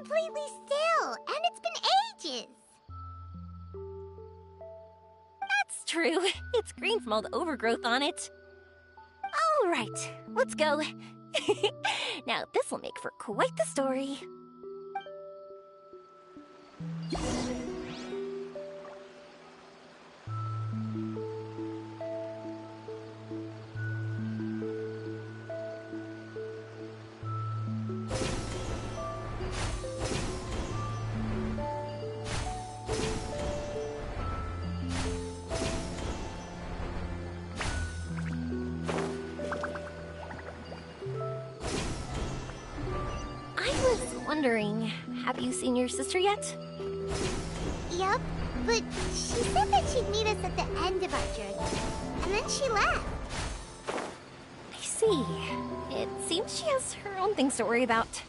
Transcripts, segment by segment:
completely still, and it's been ages. That's true. It's green from all the overgrowth on it. All right, let's go. Now, this will make for quite the story. Wondering, have you seen your sister yet? Yup, but she said that she'd meet us at the end of our journey, and then she left. I see. It seems she has her own things to worry about.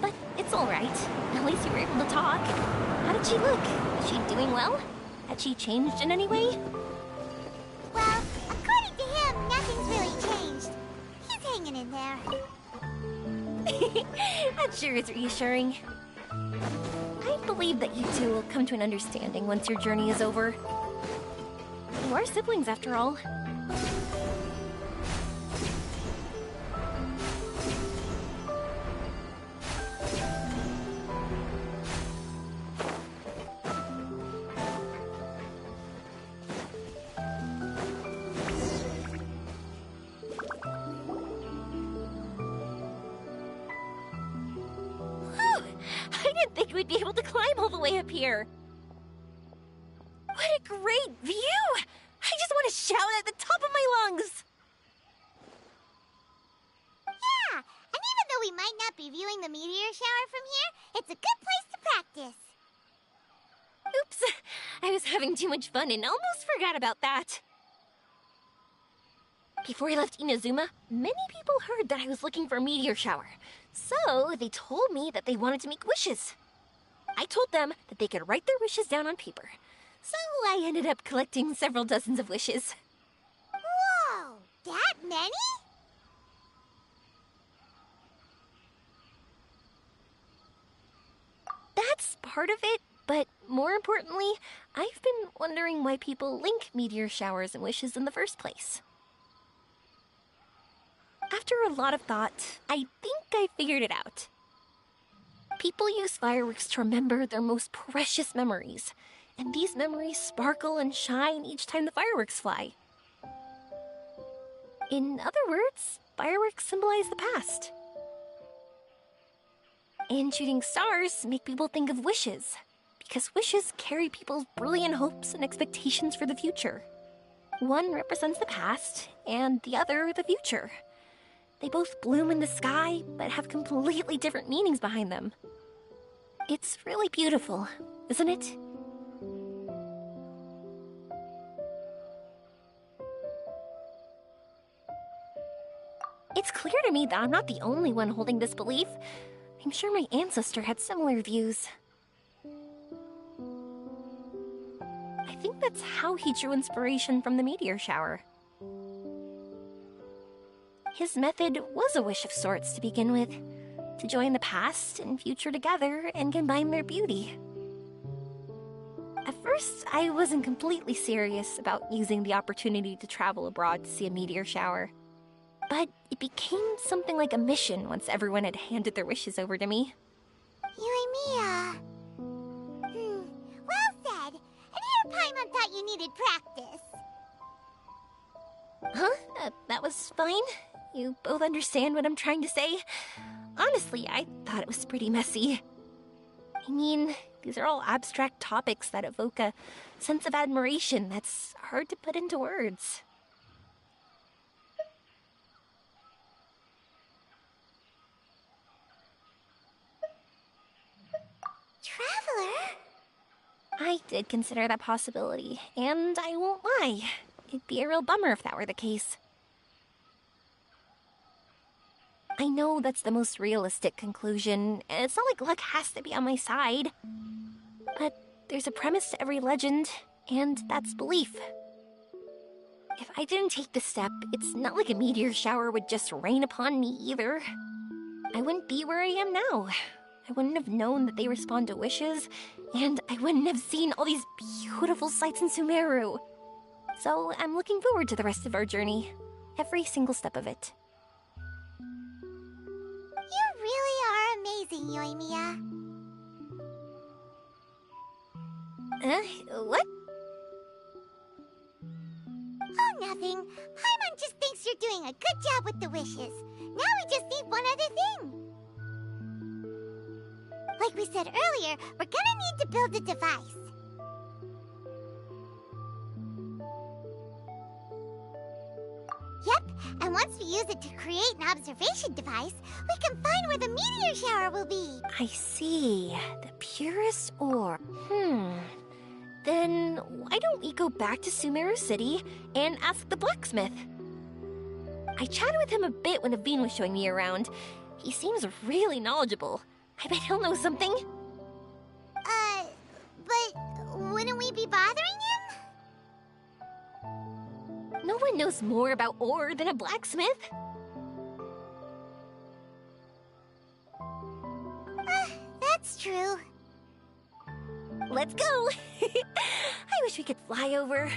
But it's alright. At least you were able to talk. How did she look? Is she doing well? Had she changed in any way? Well, according to him, nothing's really changed. He's hanging in there. That sure is reassuring. I believe that you two will come to an understanding once your journey is over. You are siblings, after all. We'd be able to climb all the way up here. What a great view! I just want to shout at the top of my lungs. Yeah, and even though we might not be viewing the meteor shower from here, it's a good place to practice. Oops, I was having too much fun and almost forgot about that. Before I left Inazuma, many people heard that I was looking for a meteor shower. So they told me that they wanted to make wishes. I told them that they could write their wishes down on paper. So I ended up collecting several dozens of wishes. Whoa! That many? That's part of it, but more importantly, I've been wondering why people link meteor showers and wishes in the first place. After a lot of thought, I think I figured it out. People use fireworks to remember their most precious memories, and these memories sparkle and shine each time the fireworks fly. In other words, fireworks symbolize the past. And shooting stars make people think of wishes, because wishes carry people's brilliant hopes and expectations for the future. One represents the past, and the other the future. They both bloom in the sky, but have completely different meanings behind them. It's really beautiful, isn't it? It's clear to me that I'm not the only one holding this belief. I'm sure my ancestor had similar views. I think that's how he drew inspiration from the meteor shower. His method was a wish of sorts to begin with, to join the past and future together and combine their beauty. At first, I wasn't completely serious about using the opportunity to travel abroad to see a meteor shower. But it became something like a mission once everyone had handed their wishes over to me. Well said. And here Paimon thought you needed practice. Huh? That was fine? You both understand what I'm trying to say? Honestly, I thought it was pretty messy. I mean, these are all abstract topics that evoke a sense of admiration that's hard to put into words. Traveler? I did consider that possibility, and I won't lie. It'd be a real bummer if that were the case. I know that's the most realistic conclusion, and it's not like luck has to be on my side. But there's a premise to every legend, and that's belief. If I didn't take this step, it's not like a meteor shower would just rain upon me either. I wouldn't be where I am now. I wouldn't have known that they respond to wishes, and I wouldn't have seen all these beautiful sights in Sumeru. So I'm looking forward to the rest of our journey. Every single step of it. You really are amazing, Yoimiya. What? Oh, nothing. Paimon just thinks you're doing a good job with the wishes. Now we just need one other thing. Like we said earlier, we're gonna need to build a device. Yep, and once we use it to create an observation device, we can find where the meteor shower will be. I see. The purest ore. Then why don't we go back to Sumeru City and ask the blacksmith? I chatted with him a bit when Aveen was showing me around. He seems really knowledgeable. I bet he'll know something. But wouldn't we be bothering him? No one knows more about ore than a blacksmith. That's true. Let's go! I wish we could fly over.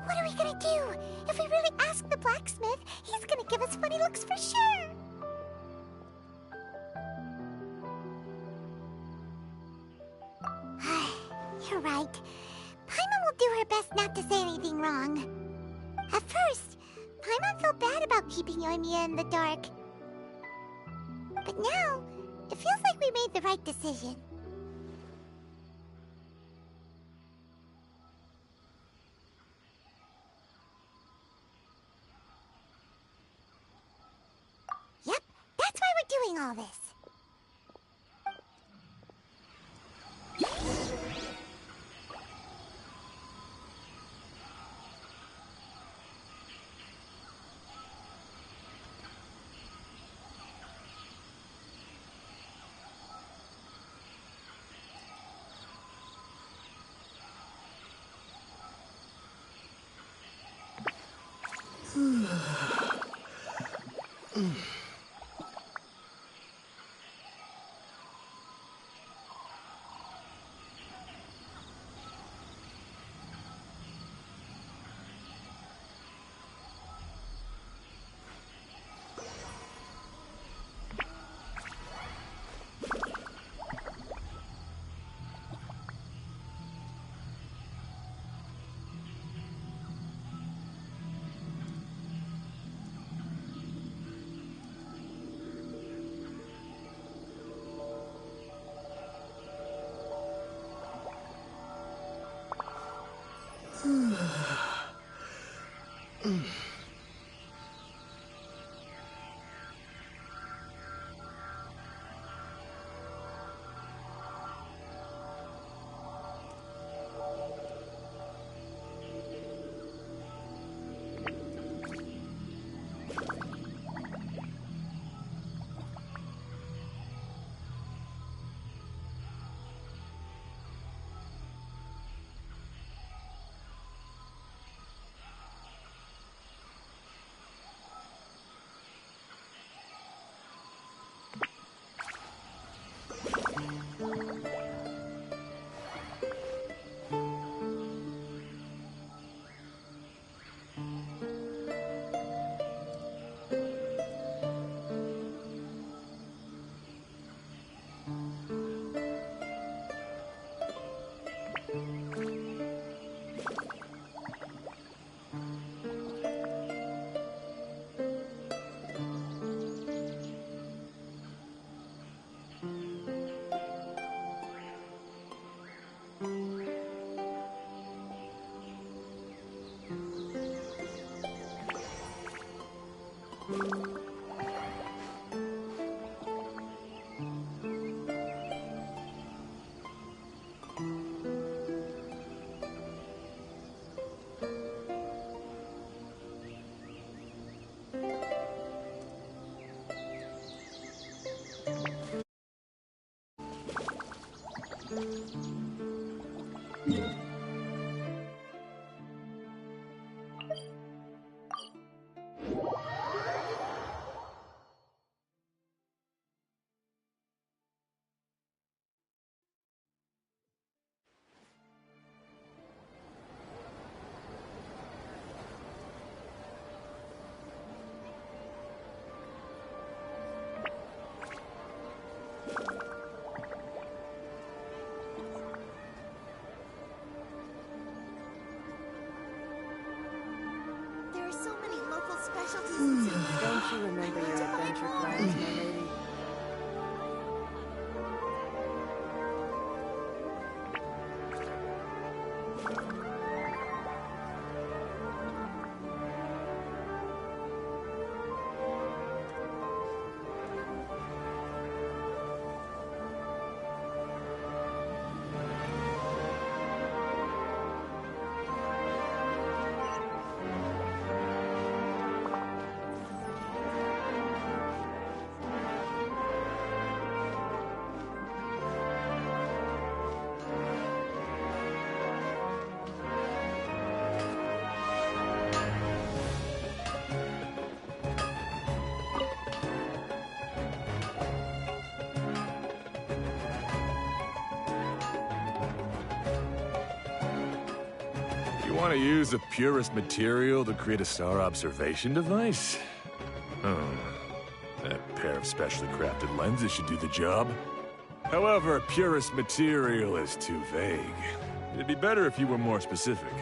What are we gonna do? If we really ask the blacksmith, he's gonna give us funny looks for sure. You're right. Paimon will do her best not to say anything wrong. At first, Paimon felt bad about keeping Yoimiya in the dark. But now, it feels like we made the right decision. Yep, that's why we're doing all this. You want to use the purest material to create a star observation device? That pair of specially crafted lenses should do the job. However, purest material is too vague. It'd be better if you were more specific.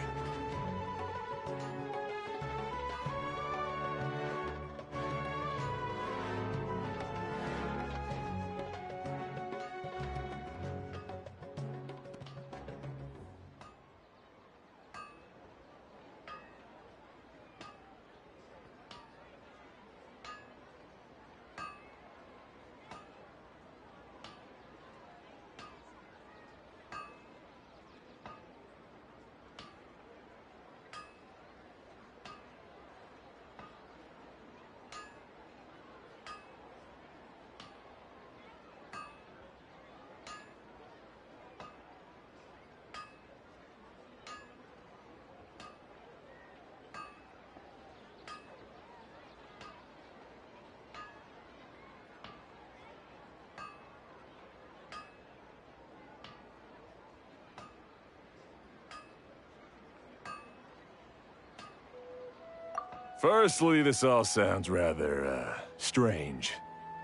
Firstly, this all sounds rather, strange.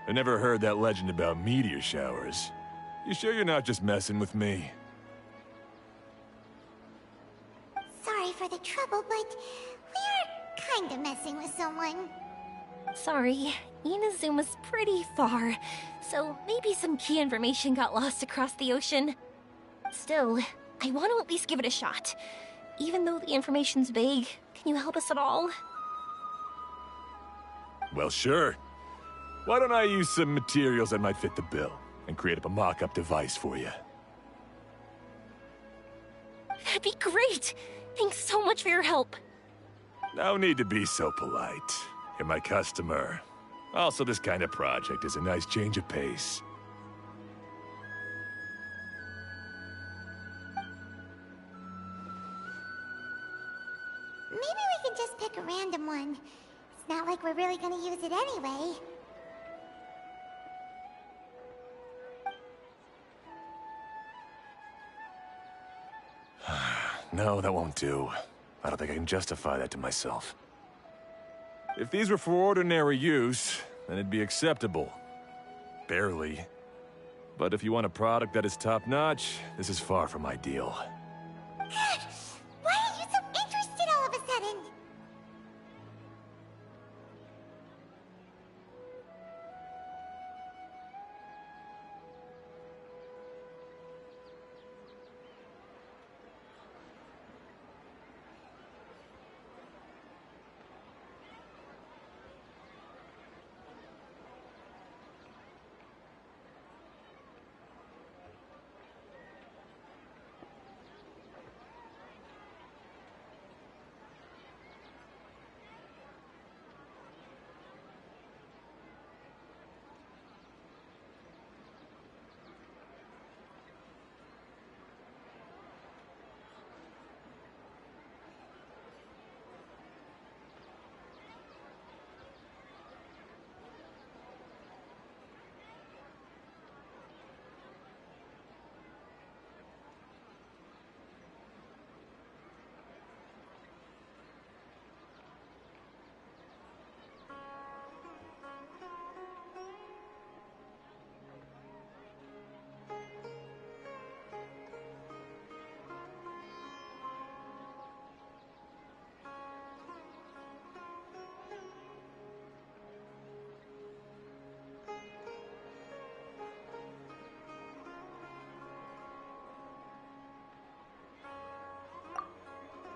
I never heard that legend about meteor showers. You sure you're not just messing with me? Sorry for the trouble, but we are kinda messing with someone. Sorry, Inazuma's pretty far, so maybe some key information got lost across the ocean. Still, I want to at least give it a shot. Even though the information's vague, can you help us at all? Well, sure. Why don't I use some materials that might fit the bill and create up a mock-up device for you? That'd be great! Thanks so much for your help. No need to be so polite. You're my customer. Also, this kind of project is a nice change of pace. Maybe we can just pick a random one. It's not like we're really gonna use it anyway. No, that won't do. I don't think I can justify that to myself. If these were for ordinary use, then it'd be acceptable. Barely. But if you want a product that is top-notch, this is far from ideal. God, why are you so interested all of a sudden?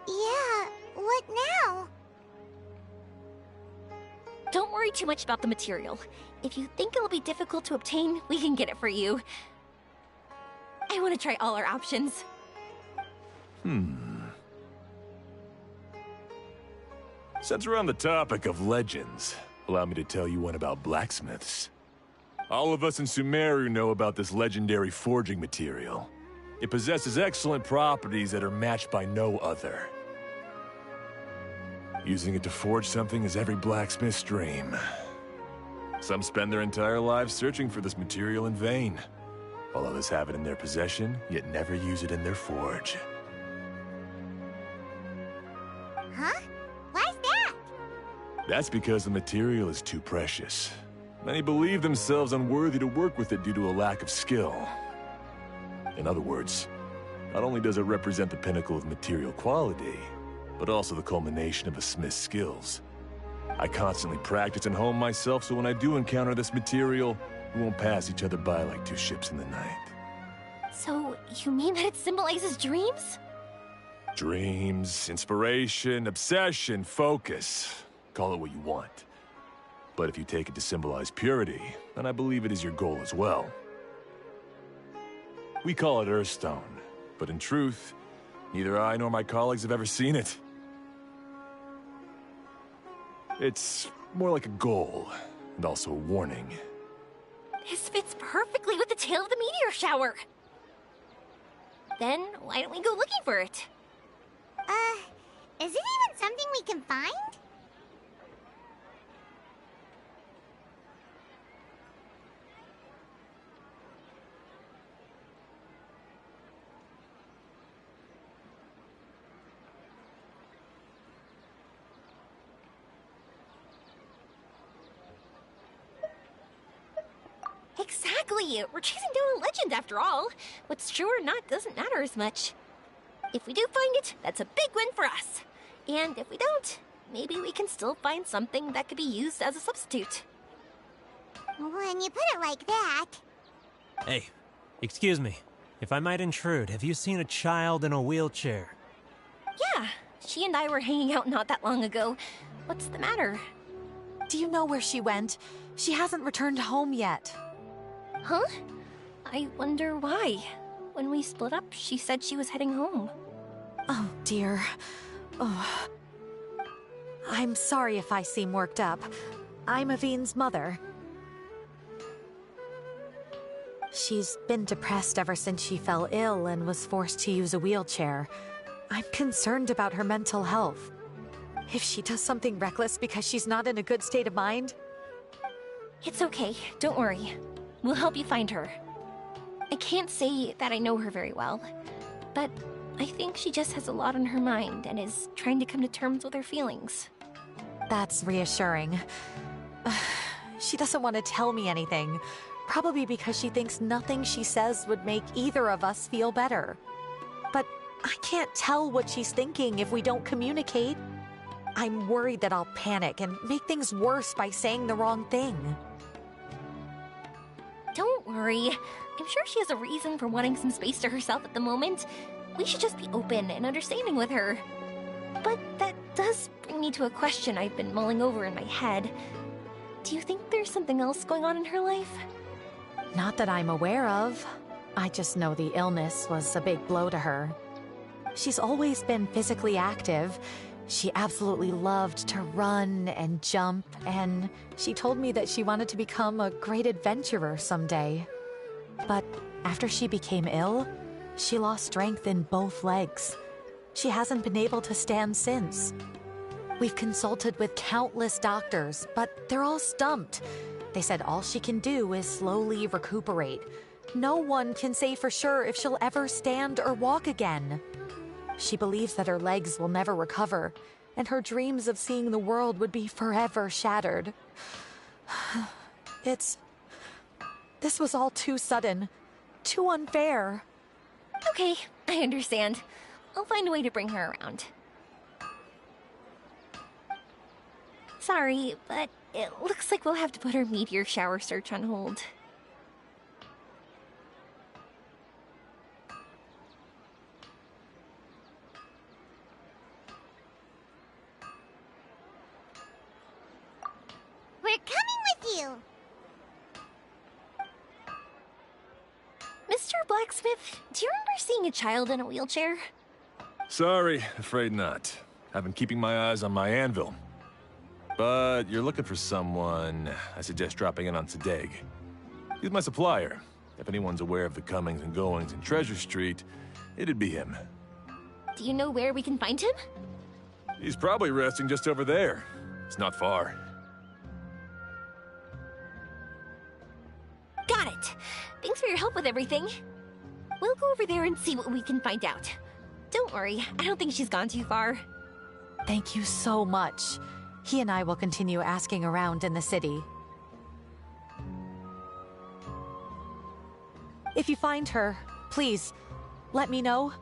Yeah, what now? Don't worry too much about the material. If you think it'll be difficult to obtain, we can get it for you. I want to try all our options. Since we're on the topic of legends, allow me to tell you one about blacksmiths. All of us in Sumeru know about this legendary forging material. It possesses excellent properties that are matched by no other. Using it to forge something is every blacksmith's dream. Some spend their entire lives searching for this material in vain, while others have it in their possession, yet never use it in their forge. That's because the material is too precious. Many believe themselves unworthy to work with it due to a lack of skill. In other words, not only does it represent the pinnacle of material quality, but also the culmination of a smith's skills. I constantly practice and hone myself, so when I do encounter this material, we won't pass each other by like two ships in the night. So, you mean that it symbolizes dreams? Dreams, inspiration, obsession, focus. Call it what you want. But if you take it to symbolize purity, then I believe it is your goal as well. We call it Earthstone, but in truth, neither I nor my colleagues have ever seen it. It's more like a goal, and also a warning. This fits perfectly with the tale of the meteor shower. Then, why don't we go looking for it? Is it even something we can find? Exactly! We're chasing down a legend after all. What's true or not doesn't matter as much. If we do find it, that's a big win for us. And if we don't, maybe we can still find something that could be used as a substitute. When you put it like that... Hey, excuse me. If I might intrude, have you seen a child in a wheelchair? Yeah, she and I were hanging out not that long ago. What's the matter? Do you know where she went? She hasn't returned home yet. Huh? I wonder why. When we split up, she said she was heading home. Oh, dear. Oh. I'm sorry if I seem worked up. I'm Avine's mother. She's been depressed ever since she fell ill and was forced to use a wheelchair. I'm concerned about her mental health. If she does something reckless because she's not in a good state of mind... It's okay, don't worry. We'll help you find her. I can't say that I know her very well, but I think she just has a lot on her mind and is trying to come to terms with her feelings. That's reassuring. She doesn't want to tell me anything, probably because she thinks nothing she says would make either of us feel better. But I can't tell what she's thinking if we don't communicate. I'm worried that I'll panic and make things worse by saying the wrong thing. Don't worry. I'm sure she has a reason for wanting some space to herself at the moment. We should just be open and understanding with her. But that does bring me to a question I've been mulling over in my head. Do you think there's something else going on in her life? Not that I'm aware of. I just know the illness was a big blow to her. She's always been physically active. She absolutely loved to run and jump, and she told me that she wanted to become a great adventurer someday. But after she became ill, she lost strength in both legs. She hasn't been able to stand since. We've consulted with countless doctors, but they're all stumped. They said all she can do is slowly recuperate. No one can say for sure if she'll ever stand or walk again. She believes that her legs will never recover, and her dreams of seeing the world would be forever shattered. This was all too sudden, too unfair. Okay, I understand. I'll find a way to bring her around. Sorry, but it looks like we'll have to put our meteor shower search on hold. We're coming with you! Mr. Blacksmith, do you remember seeing a child in a wheelchair? Sorry, afraid not. I've been keeping my eyes on my anvil. But you're looking for someone, I suggest dropping in on Sadeg. He's my supplier. If anyone's aware of the comings and goings in Treasure Street, it'd be him. Do you know where we can find him? He's probably resting just over there. It's not far. Got it. Thanks for your help with everything. We'll go over there and see what we can find out. Don't worry, I don't think she's gone too far. Thank you so much. He and I will continue asking around in the city. If you find her, please, let me know.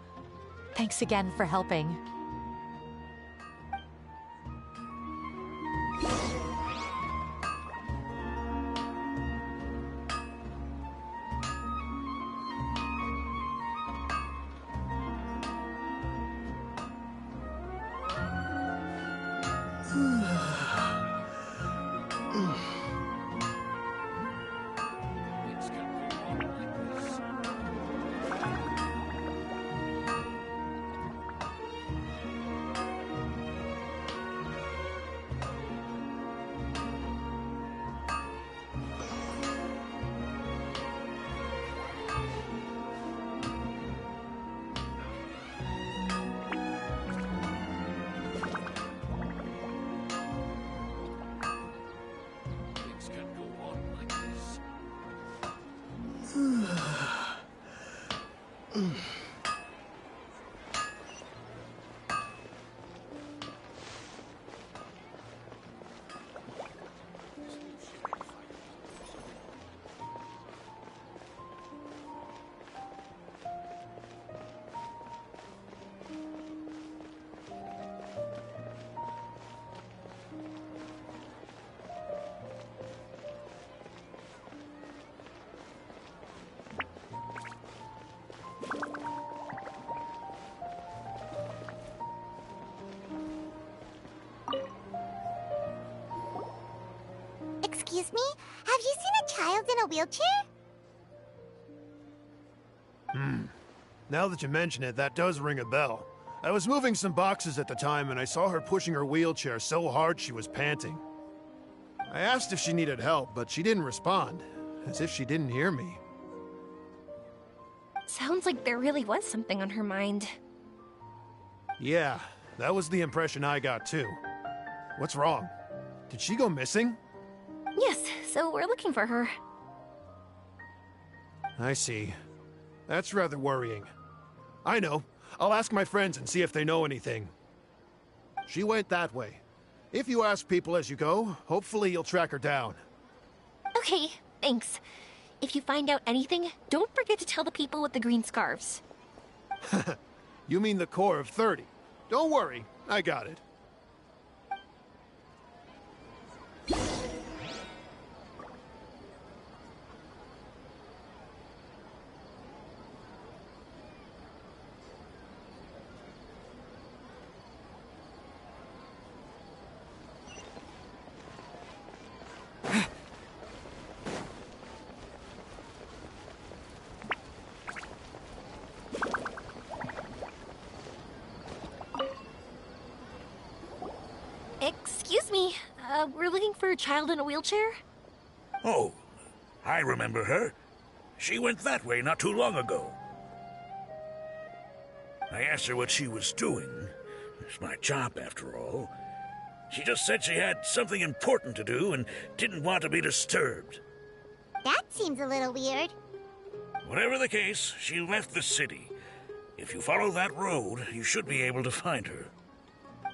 Thanks again for helping. Excuse me? Have you seen a child in a wheelchair? Now that you mention it, that does ring a bell. I was moving some boxes at the time and I saw her pushing her wheelchair so hard she was panting. I asked if she needed help, but she didn't respond, as if she didn't hear me. Sounds like there really was something on her mind. Yeah, that was the impression I got too. What's wrong? Did she go missing? Yes, so we're looking for her. I see. That's rather worrying. I know. I'll ask my friends and see if they know anything. She went that way. If you ask people as you go, hopefully you'll track her down. Okay, thanks. If you find out anything, don't forget to tell the people with the green scarves. You mean the core of 30. Don't worry, I got it. Excuse me, we're looking for a child in a wheelchair? Oh, I remember her. She went that way not too long ago. I asked her what she was doing. It's my job, after all. She just said she had something important to do and didn't want to be disturbed. That seems a little weird. Whatever the case, she left the city. If you follow that road, you should be able to find her.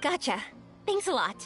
Gotcha. Thanks a lot.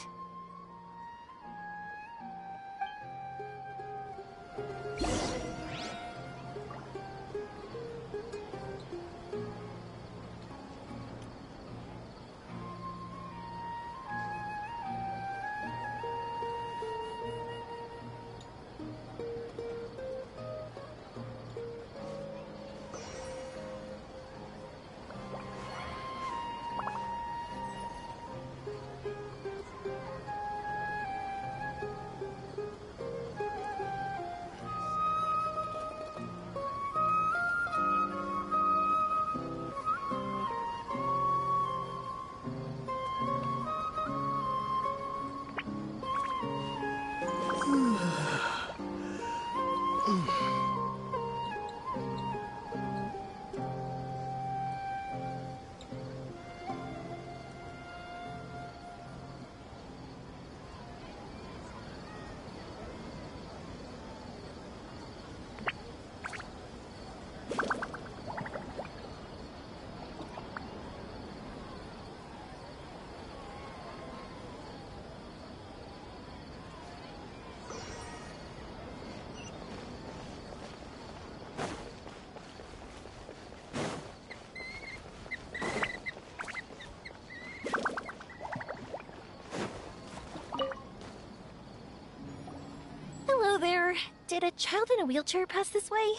Hello there. Did a child in a wheelchair pass this way?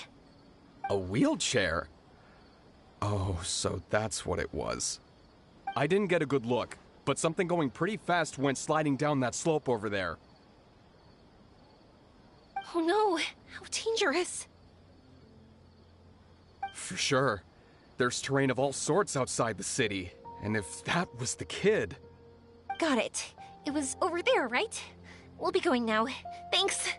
A wheelchair? Oh, so that's what it was. I didn't get a good look, but something going pretty fast went sliding down that slope over there. Oh no, how dangerous. For sure. There's terrain of all sorts outside the city, and if that was the kid... Got it. It was over there, right? We'll be going now. Thanks.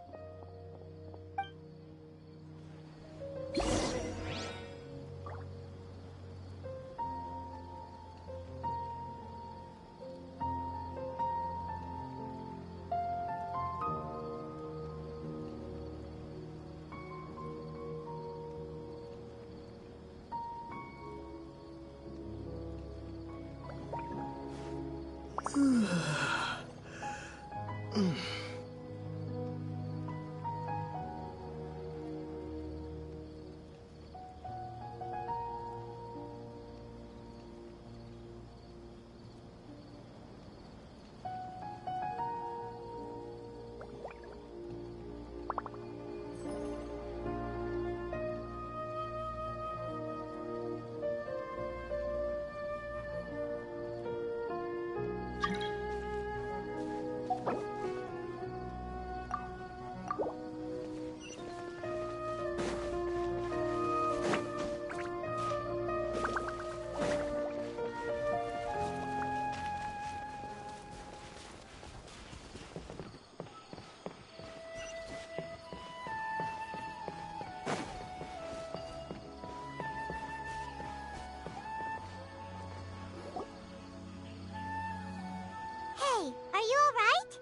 Hey, are you alright?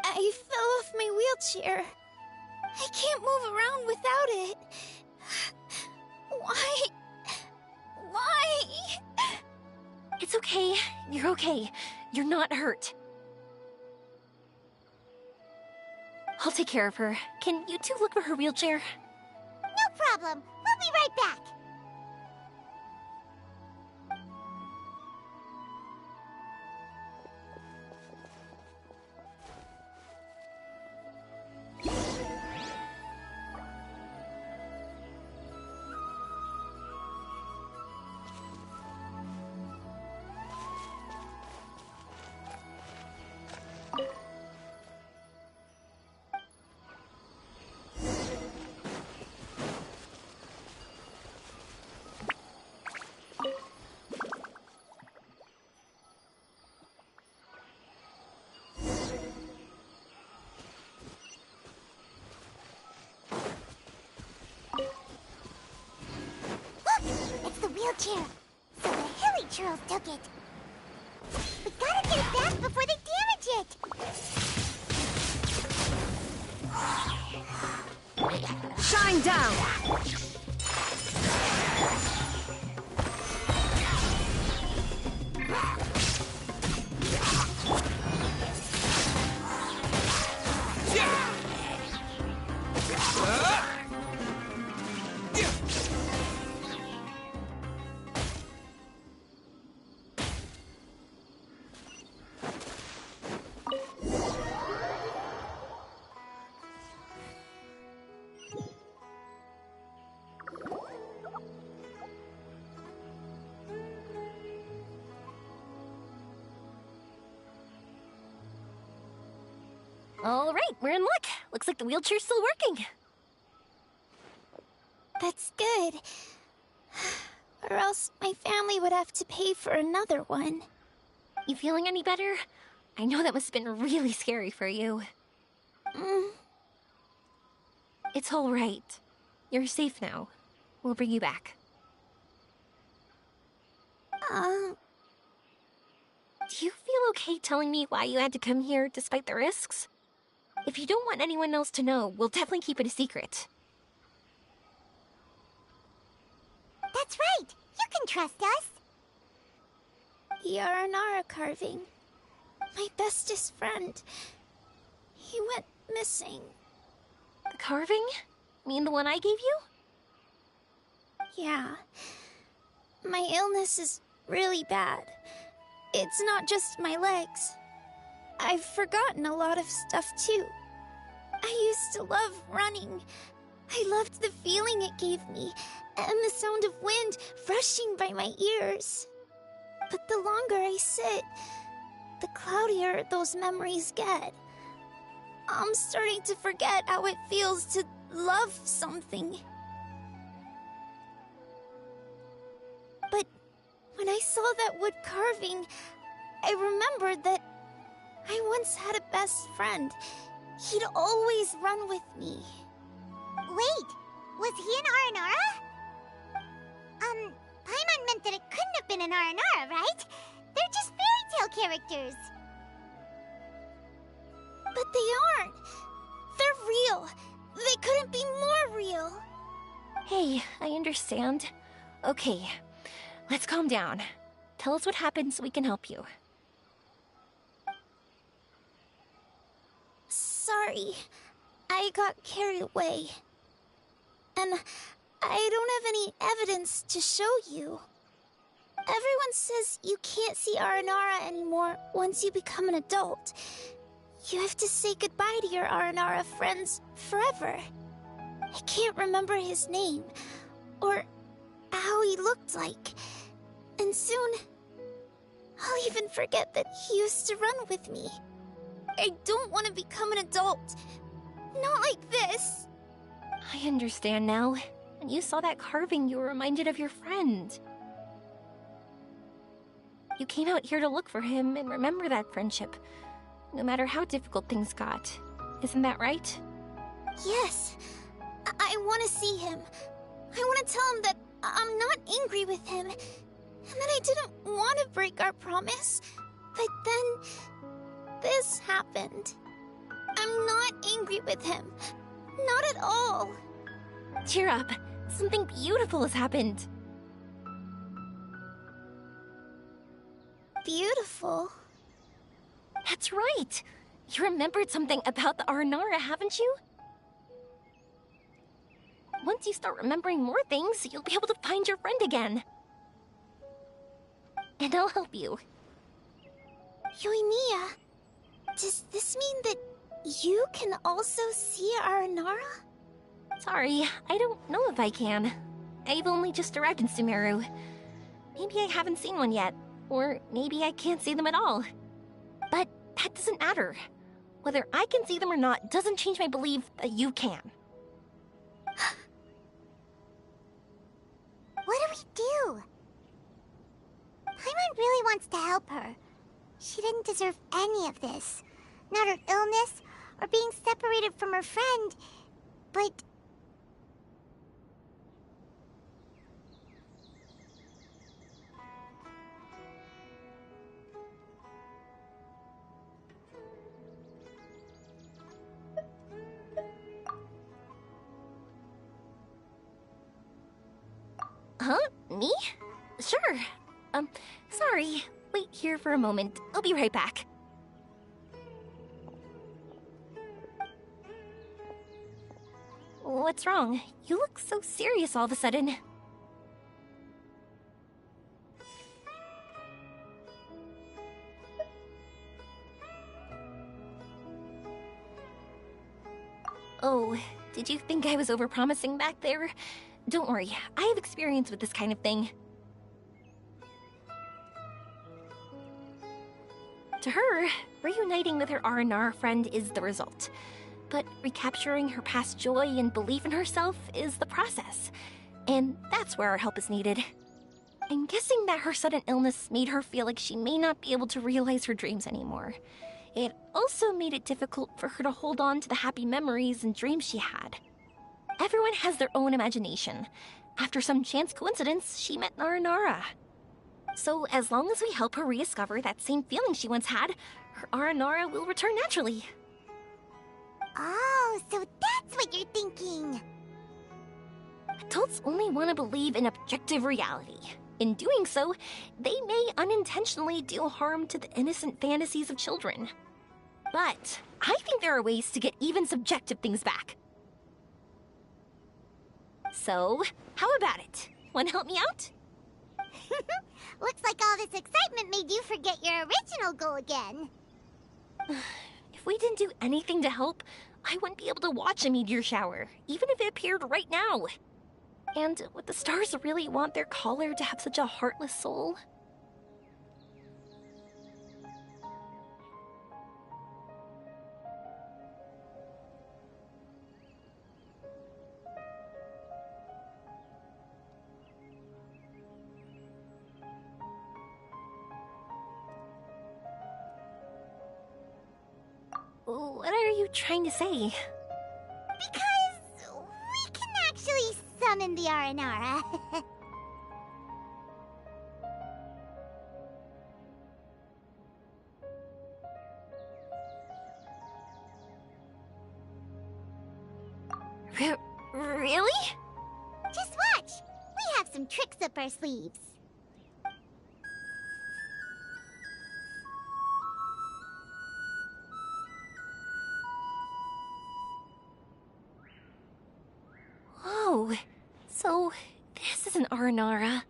I fell off my wheelchair. I can't move around without it. Why? Why? It's okay. You're okay. You're not hurt. I'll take care of her. Can you two look for her wheelchair? No problem. We'll be right back. It's the wheelchair. So the hilly churls took it. We gotta get it back before they damage it. Shine down! All right, we're in luck. Looks like the wheelchair's still working. That's good. Or else my family would have to pay for another one. You feeling any better? I know that must have been really scary for you. It's all right. You're safe now. We'll bring you back. Do you feel okay telling me why you had to come here despite the risks? If you don't want anyone else to know, we'll definitely keep it a secret. That's right. You can trust us. Yaranara carving. My bestest friend. He went missing. The carving? Mean the one I gave you? Yeah. My illness is really bad. It's not just my legs. I've forgotten a lot of stuff too. I used to love running. I loved the feeling it gave me, and the sound of wind rushing by my ears. But the longer I sit, the cloudier those memories get. I'm starting to forget how it feels to love something. But when I saw that wood carving, I remembered that I once had a best friend. He'd always run with me. Wait, was he an Aranara? Paimon meant that it couldn't have been an Aranara, right? They're just fairy tale characters. But they aren't. They're real. They couldn't be more real. Hey, I understand. Okay, let's calm down. Tell us what happened so we can help you. Sorry, I got carried away. And I don't have any evidence to show you. Everyone says you can't see Aranara anymore once you become an adult. You have to say goodbye to your Aranara friends forever. I can't remember his name, or how he looked like. And soon, I'll even forget that he used to run with me. I don't want to become an adult. Not like this. I understand now. When you saw that carving, you were reminded of your friend. You came out here to look for him and remember that friendship, no matter how difficult things got. Isn't that right? Yes. I want to see him. I want to tell him that I'm not angry with him, and that I didn't want to break our promise. But then, this happened. I'm not angry with him. Not at all. Cheer up. Something beautiful has happened. Beautiful? That's right. You remembered something about the Aranara, haven't you? Once you start remembering more things, you'll be able to find your friend again. And I'll help you. Yoimiya, does this mean that you can also see Aranara? Sorry, I don't know if I can. I've only just arrived in Sumeru. Maybe I haven't seen one yet, or maybe I can't see them at all. But that doesn't matter. Whether I can see them or not doesn't change my belief that you can. What do we do? Paimon really wants to help her. She didn't deserve any of this. Not her illness, or being separated from her friend, but... Huh? Me? Sure. Sorry. Wait here for a moment. I'll be right back. What's wrong? You look so serious all of a sudden. Oh, did you think I was overpromising back there? Don't worry, I have experience with this kind of thing. To her, reuniting with her Aranara friend is the result. But recapturing her past joy and belief in herself is the process. And that's where our help is needed. I'm guessing that her sudden illness made her feel like she may not be able to realize her dreams anymore. It also made it difficult for her to hold on to the happy memories and dreams she had. Everyone has their own imagination. After some chance coincidence, she met Aranara. So as long as we help her rediscover that same feeling she once had, her Aranara will return naturally. Oh, so that's what you're thinking. Adults only want to believe in objective reality. In doing so, they may unintentionally do harm to the innocent fantasies of children. But I think there are ways to get even subjective things back. So, how about it? Want to help me out? Looks like all this excitement made you forget your original goal again. If we didn't do anything to help, I wouldn't be able to watch a meteor shower, even if it appeared right now. And would the stars really want their caller to have such a heartless soul? What are you trying to say? Because we can actually summon the Aranara. Really? Just watch. We have some tricks up our sleeves. Whoa, so this is an Aranara.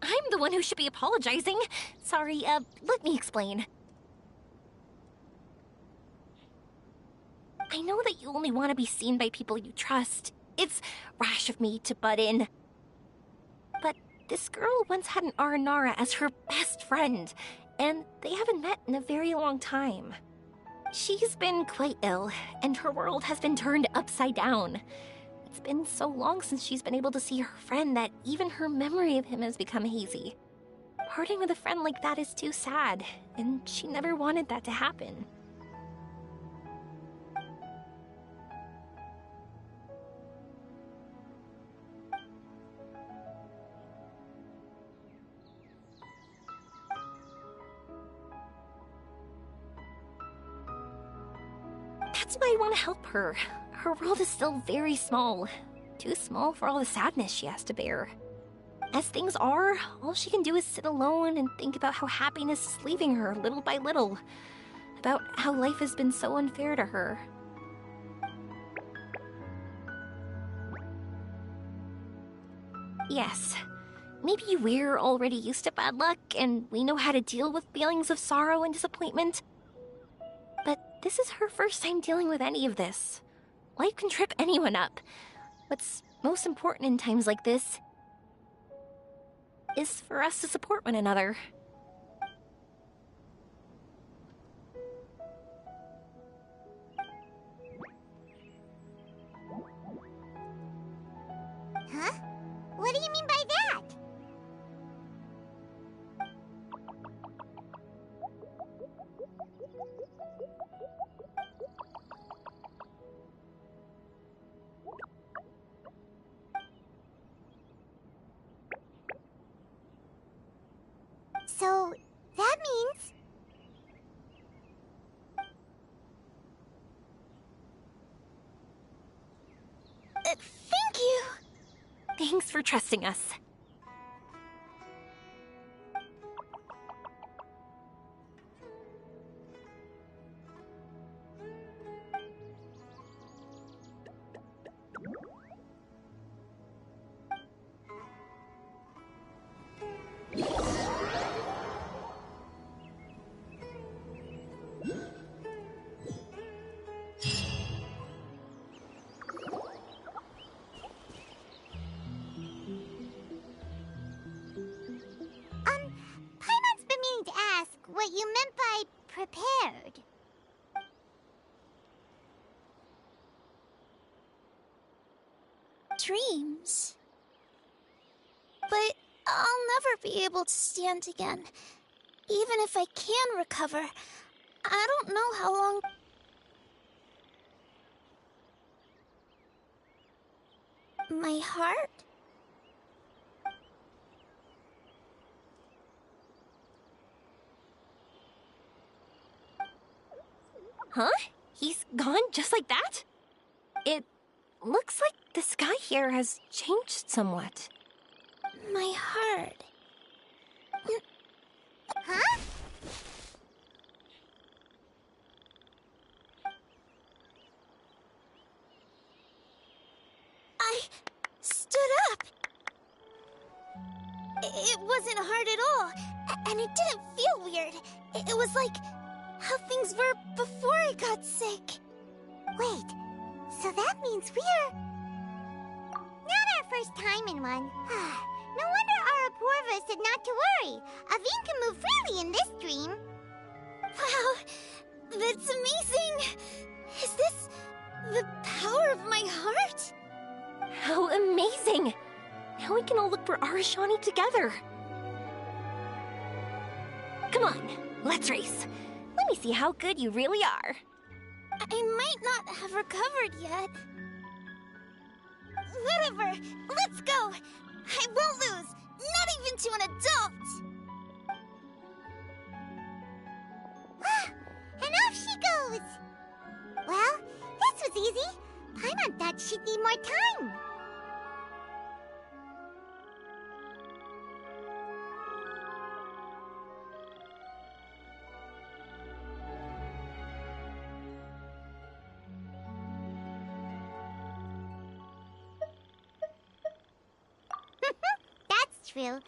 I'm the one who should be apologizing. Sorry, let me explain. I know that you only want to be seen by people you trust. It's rash of me to butt in. But this girl once had an Aranara as her best friend, and they haven't met in a very long time. She's been quite ill, and her world has been turned upside down. It's been so long since she's been able to see her friend that even her memory of him has become hazy. Parting with a friend like that is too sad, and she never wanted that to happen. That's why I want to help her. Her world is still very small. Too small for all the sadness she has to bear. As things are, all she can do is sit alone and think about how happiness is leaving her little by little. About how life has been so unfair to her. Yes, maybe we're already used to bad luck and we know how to deal with feelings of sorrow and disappointment. But this is her first time dealing with any of this. Life can trip anyone up. What's most important in times like this is for us to support one another. Huh? What do you mean by that? So, that means... Thank you! Thanks for trusting us. Paimon's been meaning to ask what you meant by prepared. Dreams. But I'll never be able to stand again. Even if I can recover, I don't know how long... My heart? Huh? He's gone just like that? It looks like the sky here has changed somewhat. my heart. Huh? I stood up. It wasn't hard at all, and it didn't feel weird. It was like how things were before I got sick. Wait, so that means we're... not our first time in one. No wonder Araporva said not to worry. Aveen can move freely in this dream. Wow, that's amazing. Is this the power of my heart? How amazing! Now we can all look for Arashani together. Come on, let's race. Let me see how good you really are. I might not have recovered yet. Whatever, let's go. I won't lose, not even to an adult. And off she goes. Well, this was easy. Paimon thought she'd need more time. That's true.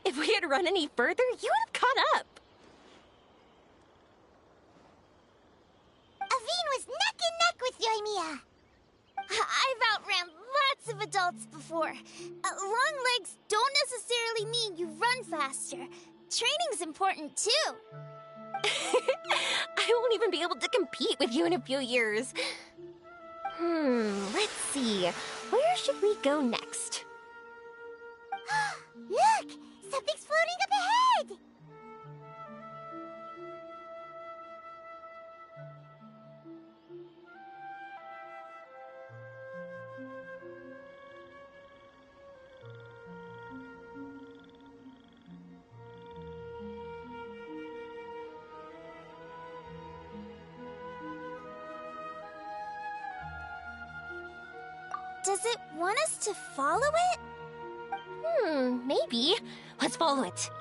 If we had run any further, you would have caught up. Aveen was neck and neck with Yoimiya. I've outran lots of adults before. Long legs don't necessarily mean you run faster. Training's important too. I won't even be able to compete with you in a few years. Let's see. Where should we go next? Look! Something's floating up ahead! Does it want us to follow it? Maybe. Let's follow it.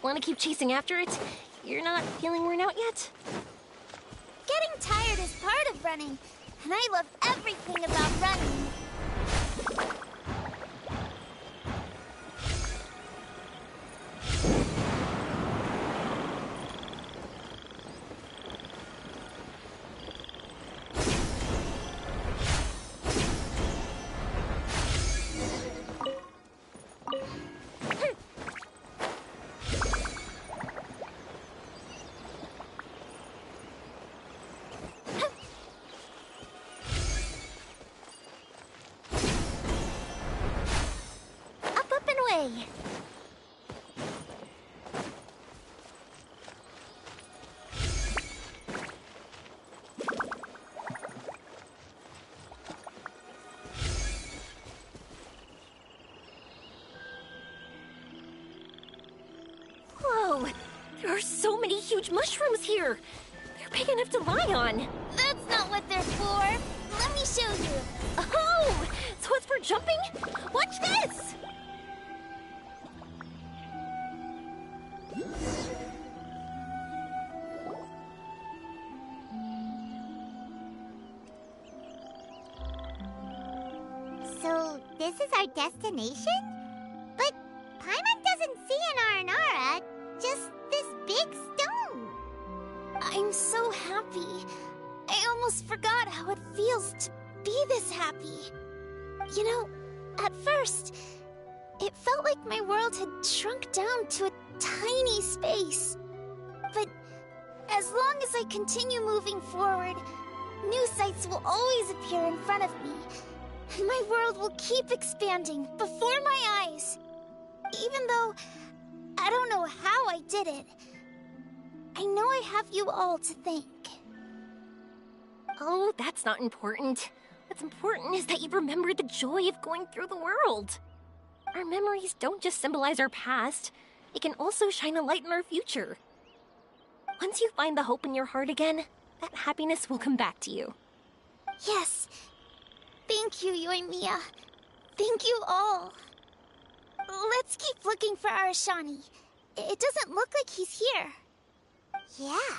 Want to keep chasing after it? You're not feeling worn out yet? Getting tired is part of running, and I love everything about running. Way. Whoa! There are so many huge mushrooms here! They're big enough to lie on! That's not what they're for! Let me show you! Oh! So it's for jumping? Watch this! So, this is our destination? But Paimon doesn't see an Aranara, just this big stone. I'm so happy. I almost forgot how it feels to be this happy. You know, at first, it felt like my world had shrunk down to a tiny space. But as long as I continue moving forward, new sights will always appear in front of me, and my world will keep expanding before my eyes. Even though I don't know how I did it, I know I have you all to thank. Oh, that's not important. What's important is that you remembered the joy of going through the world. Our memories don't just symbolize our past, they can also shine a light in our future. Once you find the hope in your heart again, that happiness will come back to you. Yes. Thank you, Yoimiya. Thank you all. Let's keep looking for Arashani. It doesn't look like he's here. Yeah.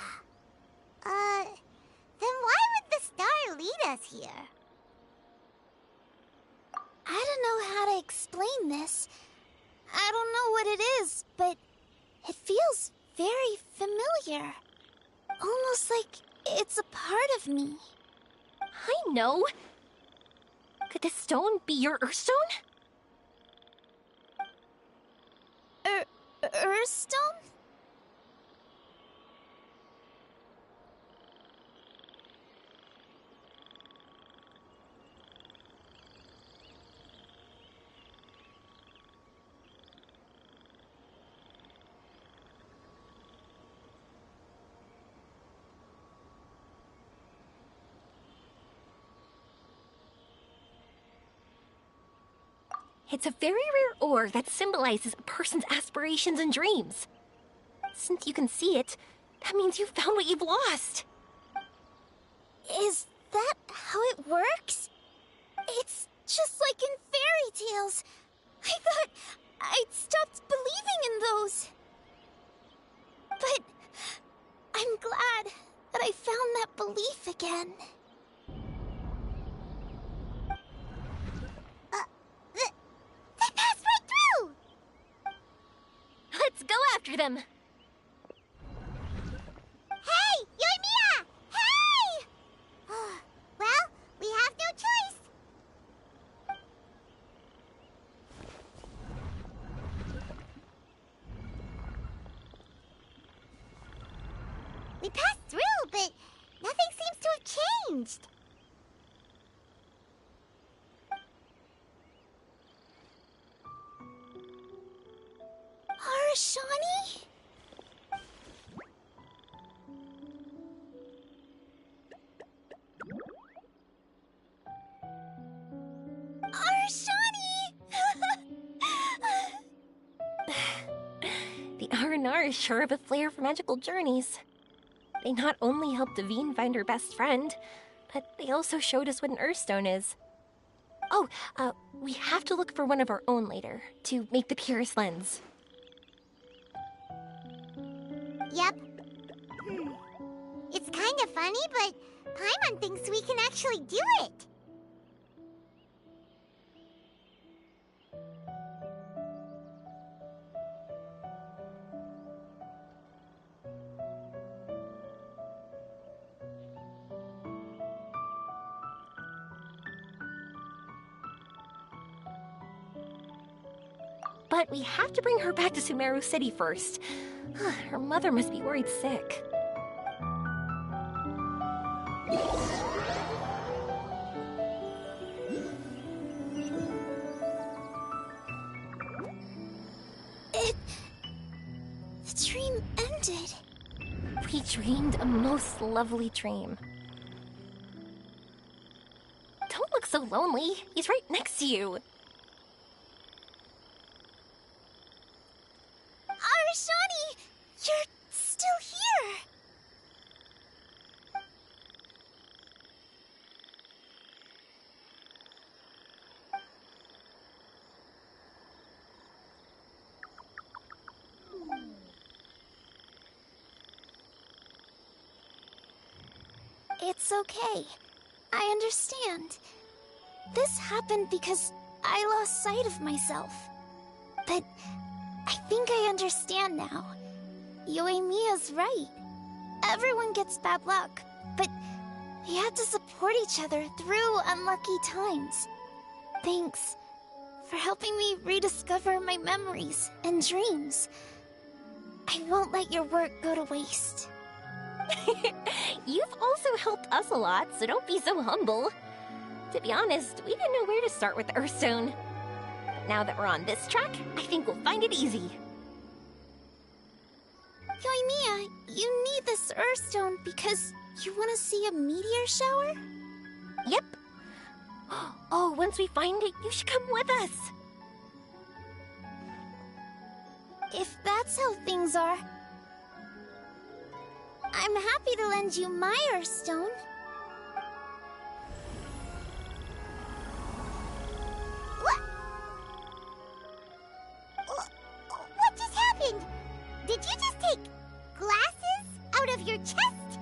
Then why would the star lead us here? I don't know how to explain this. I don't know what it is, but it feels very familiar. Almost like it's a part of me. I know! Could this stone be your Earthstone? Earthstone? It's a very rare ore that symbolizes a person's aspirations and dreams. Since you can see it, that means you've found what you've lost. Is that how it works? It's just like in fairy tales. I thought I'd stopped believing in those. But I'm glad that I found that belief again. They passed right through! Let's go after them! Hey, Yoimiya! Hey! Well, we have no choice. We passed through, but nothing seems to have changed. Arashani? The R&R is sure of a flair for magical journeys. They not only helped Devine find her best friend, but they also showed us what an Earthstone is. Oh, we have to look for one of our own later, to make the purest lens. Yep. It's kind of funny, but Paimon thinks we can actually do it. But we have to bring her back to Sumeru City first. Her mother must be worried sick. The dream ended. We dreamed a most lovely dream. Don't look so lonely. He's right next to you. Arashani! You're still here! It's okay. I understand. This happened because I lost sight of myself. But I think I understand now. Yoimiya's right. Everyone gets bad luck, but we have to support each other through unlucky times. Thanks for helping me rediscover my memories and dreams. I won't let your work go to waste. You've also helped us a lot, so don't be so humble. To be honest, we didn't know where to start with the Earthstone. But now that we're on this track, I think we'll find it easy. Yoimiya, you need this Earthstone because you want to see a meteor shower? Yep. Oh, once we find it, you should come with us. If that's how things are, I'm happy to lend you my Earthstone. What just happened? Did you just take glasses out of your chest?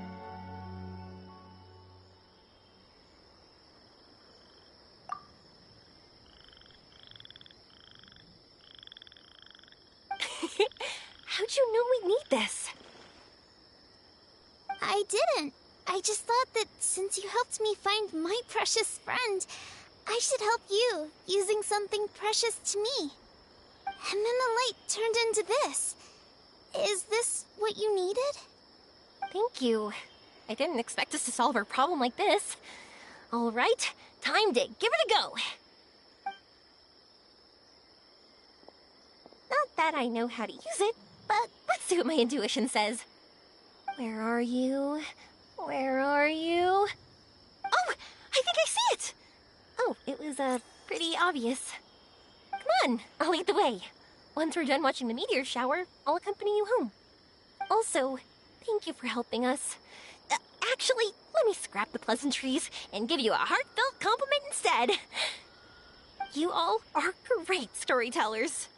How'd you know we need this? I didn't. I just thought that since you helped me find my precious friend, I should help you using something precious to me. And then the light turned into this. Is this what you needed? Thank you. I didn't expect us to solve our problem like this. All right, time to give it a go. Not that I know how to use it, but let's see what my intuition says. Where are you? Where are you? Oh, I think I see it! Oh, it was, pretty obvious. Come on, I'll lead the way. Once we're done watching the meteor shower, I'll accompany you home. Also, thank you for helping us. Actually, let me scrap the pleasantries and give you a heartfelt compliment instead. You all are great storytellers.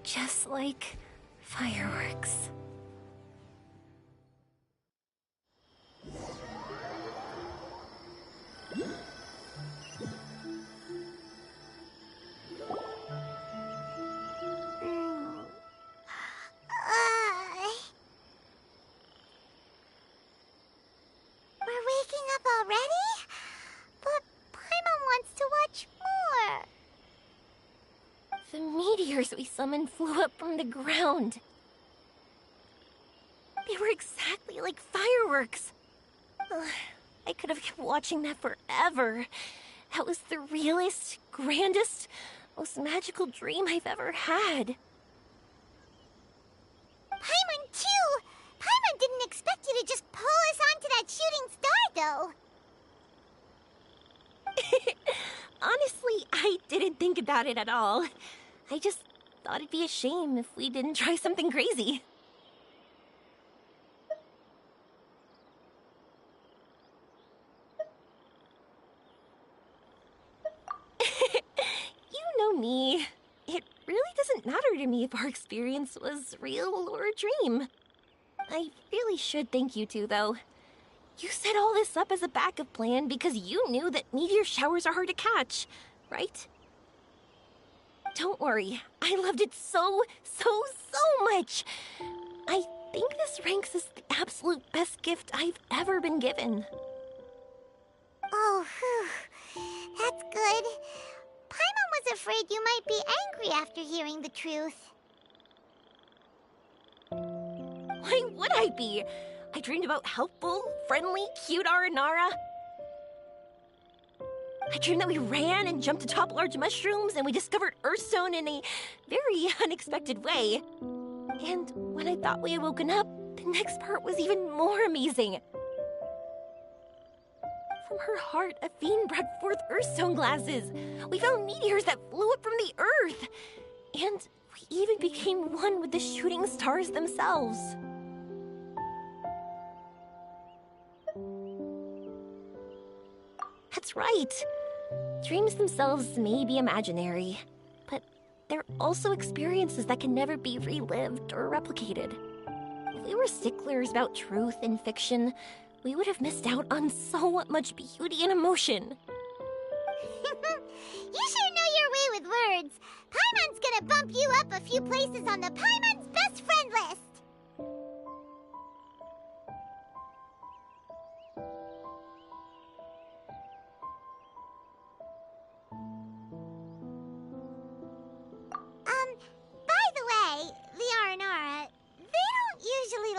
Just like fireworks. We're waking up already? But Paimon wants to watch more. The meteors we summoned flew up from the ground. They were exactly like fireworks. Ugh, I could have kept watching that forever. That was the realest, grandest, most magical dream I've ever had. Paimon, too! Paimon didn't expect you to just pull us onto that shooting star, though. Honestly, I didn't think about it at all. I just thought it'd be a shame if we didn't try something crazy. You know me. It really doesn't matter to me if our experience was real or a dream. I really should thank you two, though. You set all this up as a backup plan because you knew that meteor showers are hard to catch, right? Don't worry, I loved it so much. I think this ranks as the absolute best gift I've ever been given. Oh, whew. That's good. Paimon was afraid you might be angry after hearing the truth. Why would I be? I dreamed about helpful, friendly, cute Aranara. I dreamed that we ran and jumped atop large mushrooms and we discovered Earthstone in a very unexpected way. And when I thought we had woken up, the next part was even more amazing. From her heart, Athene brought forth Earthstone glasses. We found meteors that flew up from the Earth. And we even became one with the shooting stars themselves. That's right. Dreams themselves may be imaginary, but they're also experiences that can never be relived or replicated. If we were sticklers about truth in fiction, we would have missed out on so much beauty and emotion. You sure know your way with words. Paimon's gonna bump you up a few places on the Paimon's best friend list. By the way, the Aranara, they don't usually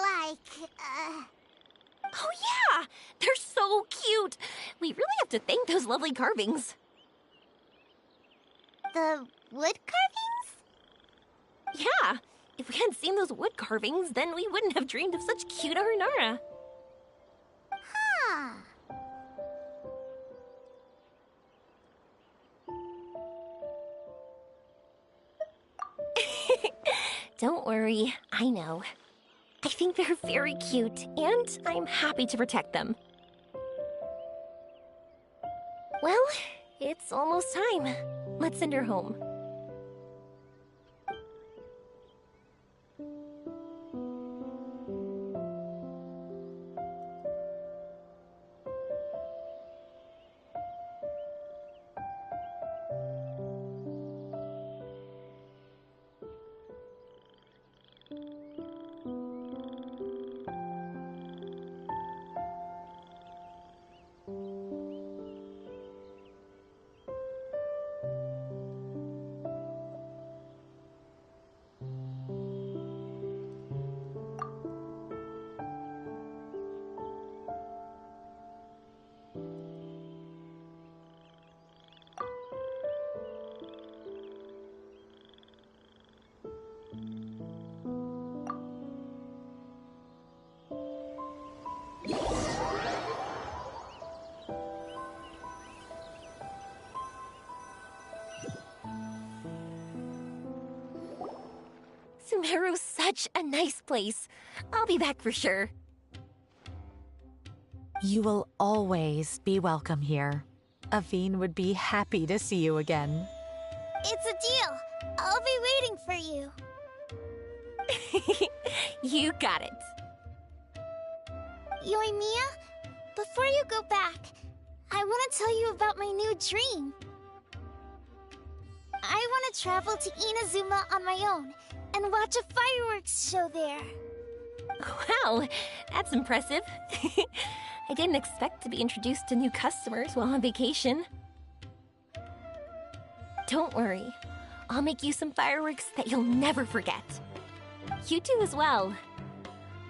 Oh yeah! They're so cute! We really have to thank those lovely carvings. the wood carvings? Yeah! If we hadn't seen those wood carvings, then we wouldn't have dreamed of such cute Aranara. Huh. Don't worry, I know. I think they're very cute, and I'm happy to protect them. Well, it's almost time. Let's send her home. Sumeru's such a nice place. I'll be back for sure. You will always be welcome here. Aveen would be happy to see you again. It's a deal. I'll be waiting for you. You got it. Yoimiya, before you go back, I want to tell you about my new dream. I want to travel to Inazuma on my own and watch a fireworks show there. Wow, that's impressive. I didn't expect to be introduced to new customers while on vacation. Don't worry, I'll make you some fireworks that you'll never forget. You do as well.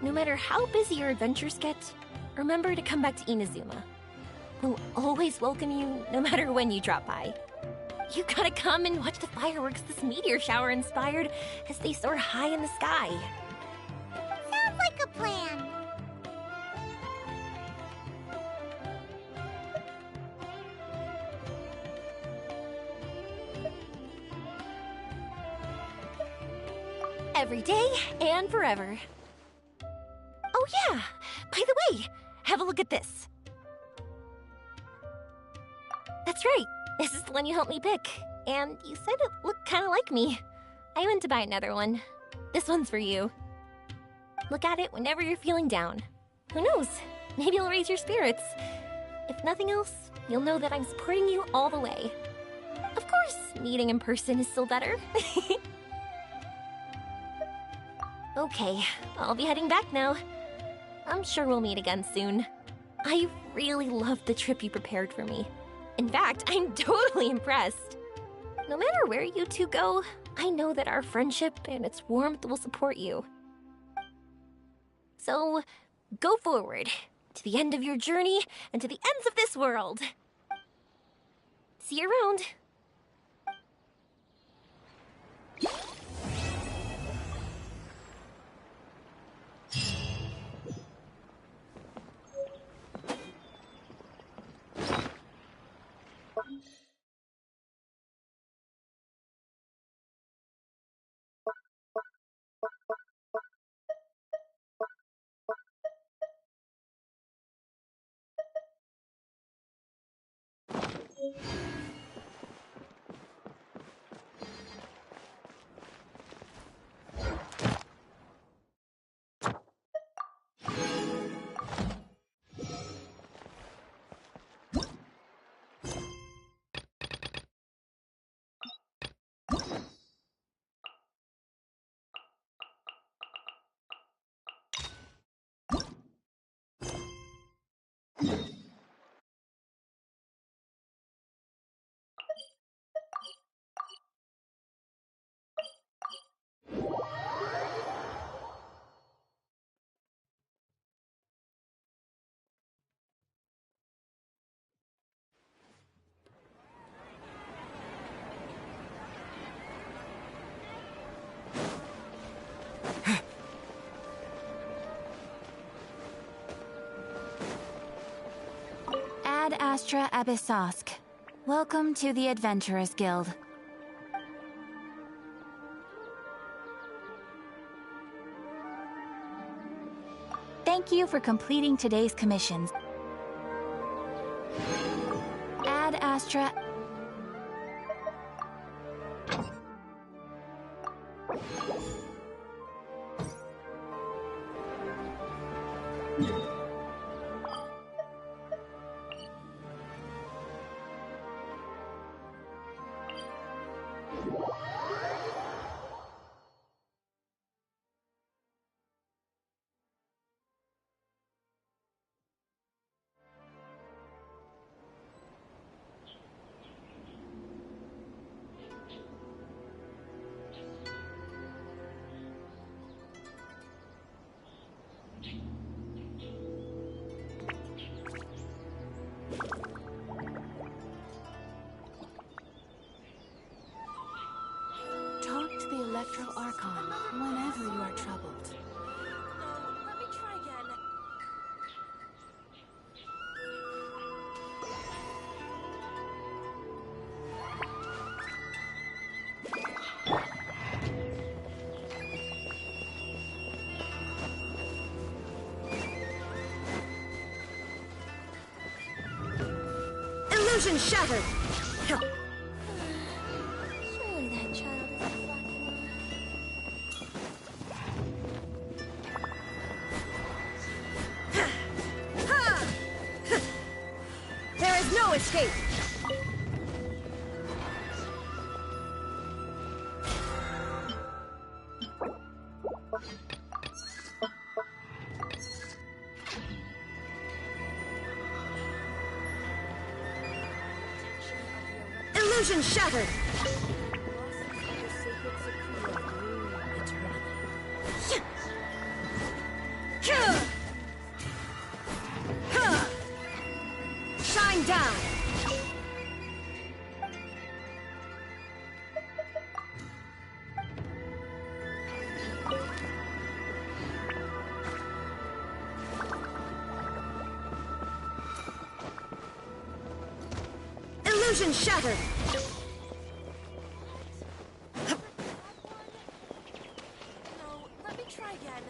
No matter how busy your adventures get, remember to come back to Inazuma. We'll always welcome you, no matter when you drop by. You gotta come and watch the fireworks this meteor shower inspired as they soar high in the sky. Sounds like a plan. Every day and forever. Oh yeah, by the way, have a look at this. That's right, this is the one you helped me pick. And you said it looked kind of like me. I went to buy another one. This one's for you. Look at it whenever you're feeling down. Who knows, maybe it'll raise your spirits. If nothing else, you'll know that I'm supporting you all the way. Of course, meeting in person is still better. Okay, I'll be heading back now. I'm sure we'll meet again soon. I really loved the trip you prepared for me. In fact, I'm totally impressed. No matter where you two go, I know that our friendship and its warmth will support you. So, go forward, to the end of your journey and to the ends of this world. See you around. Ad Astra Abyssosk. Welcome to the Adventurers Guild. Thank you for completing today's commissions. Ad Astra... Talk to the Electro Archon whenever you are troubled. Let me try again. Illusion shattered! Surely that child isn't Fatima. There is no escape! Illusion shattered! Shine down! Illusion shattered! No, let me try again.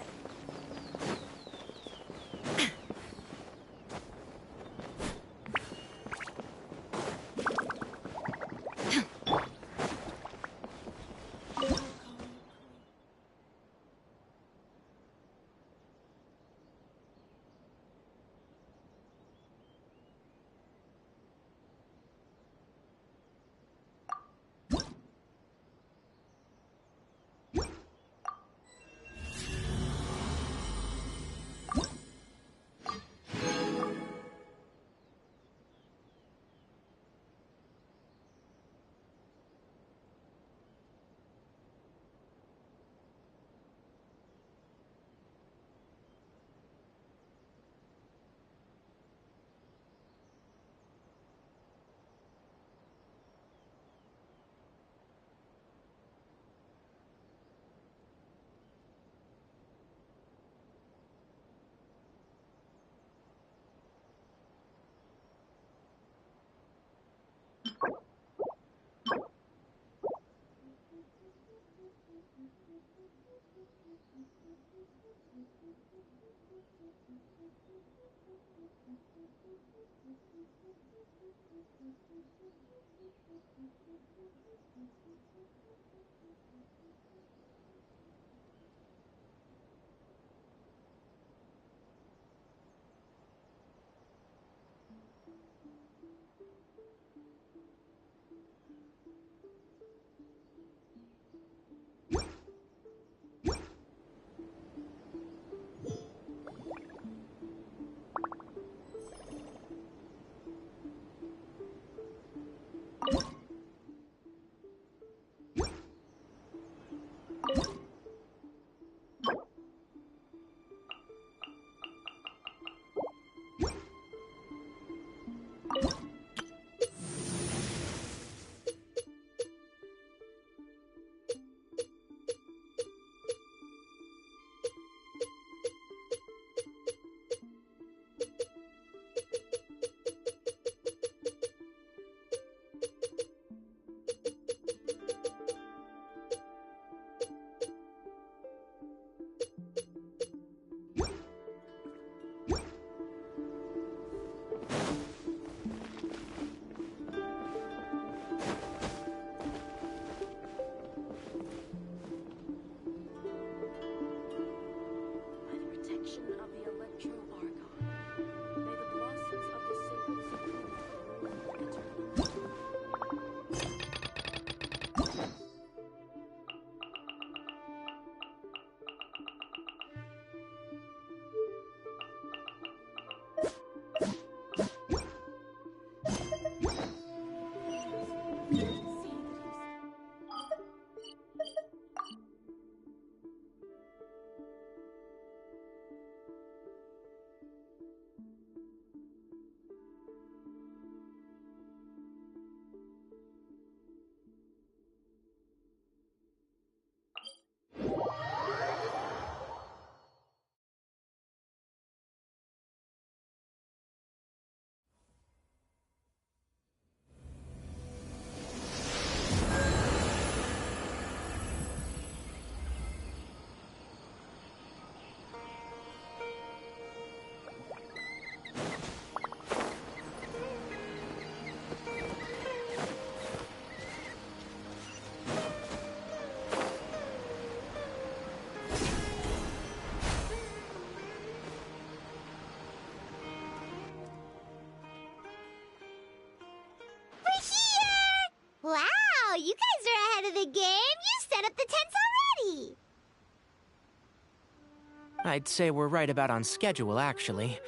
I'd say we're right about on schedule, actually.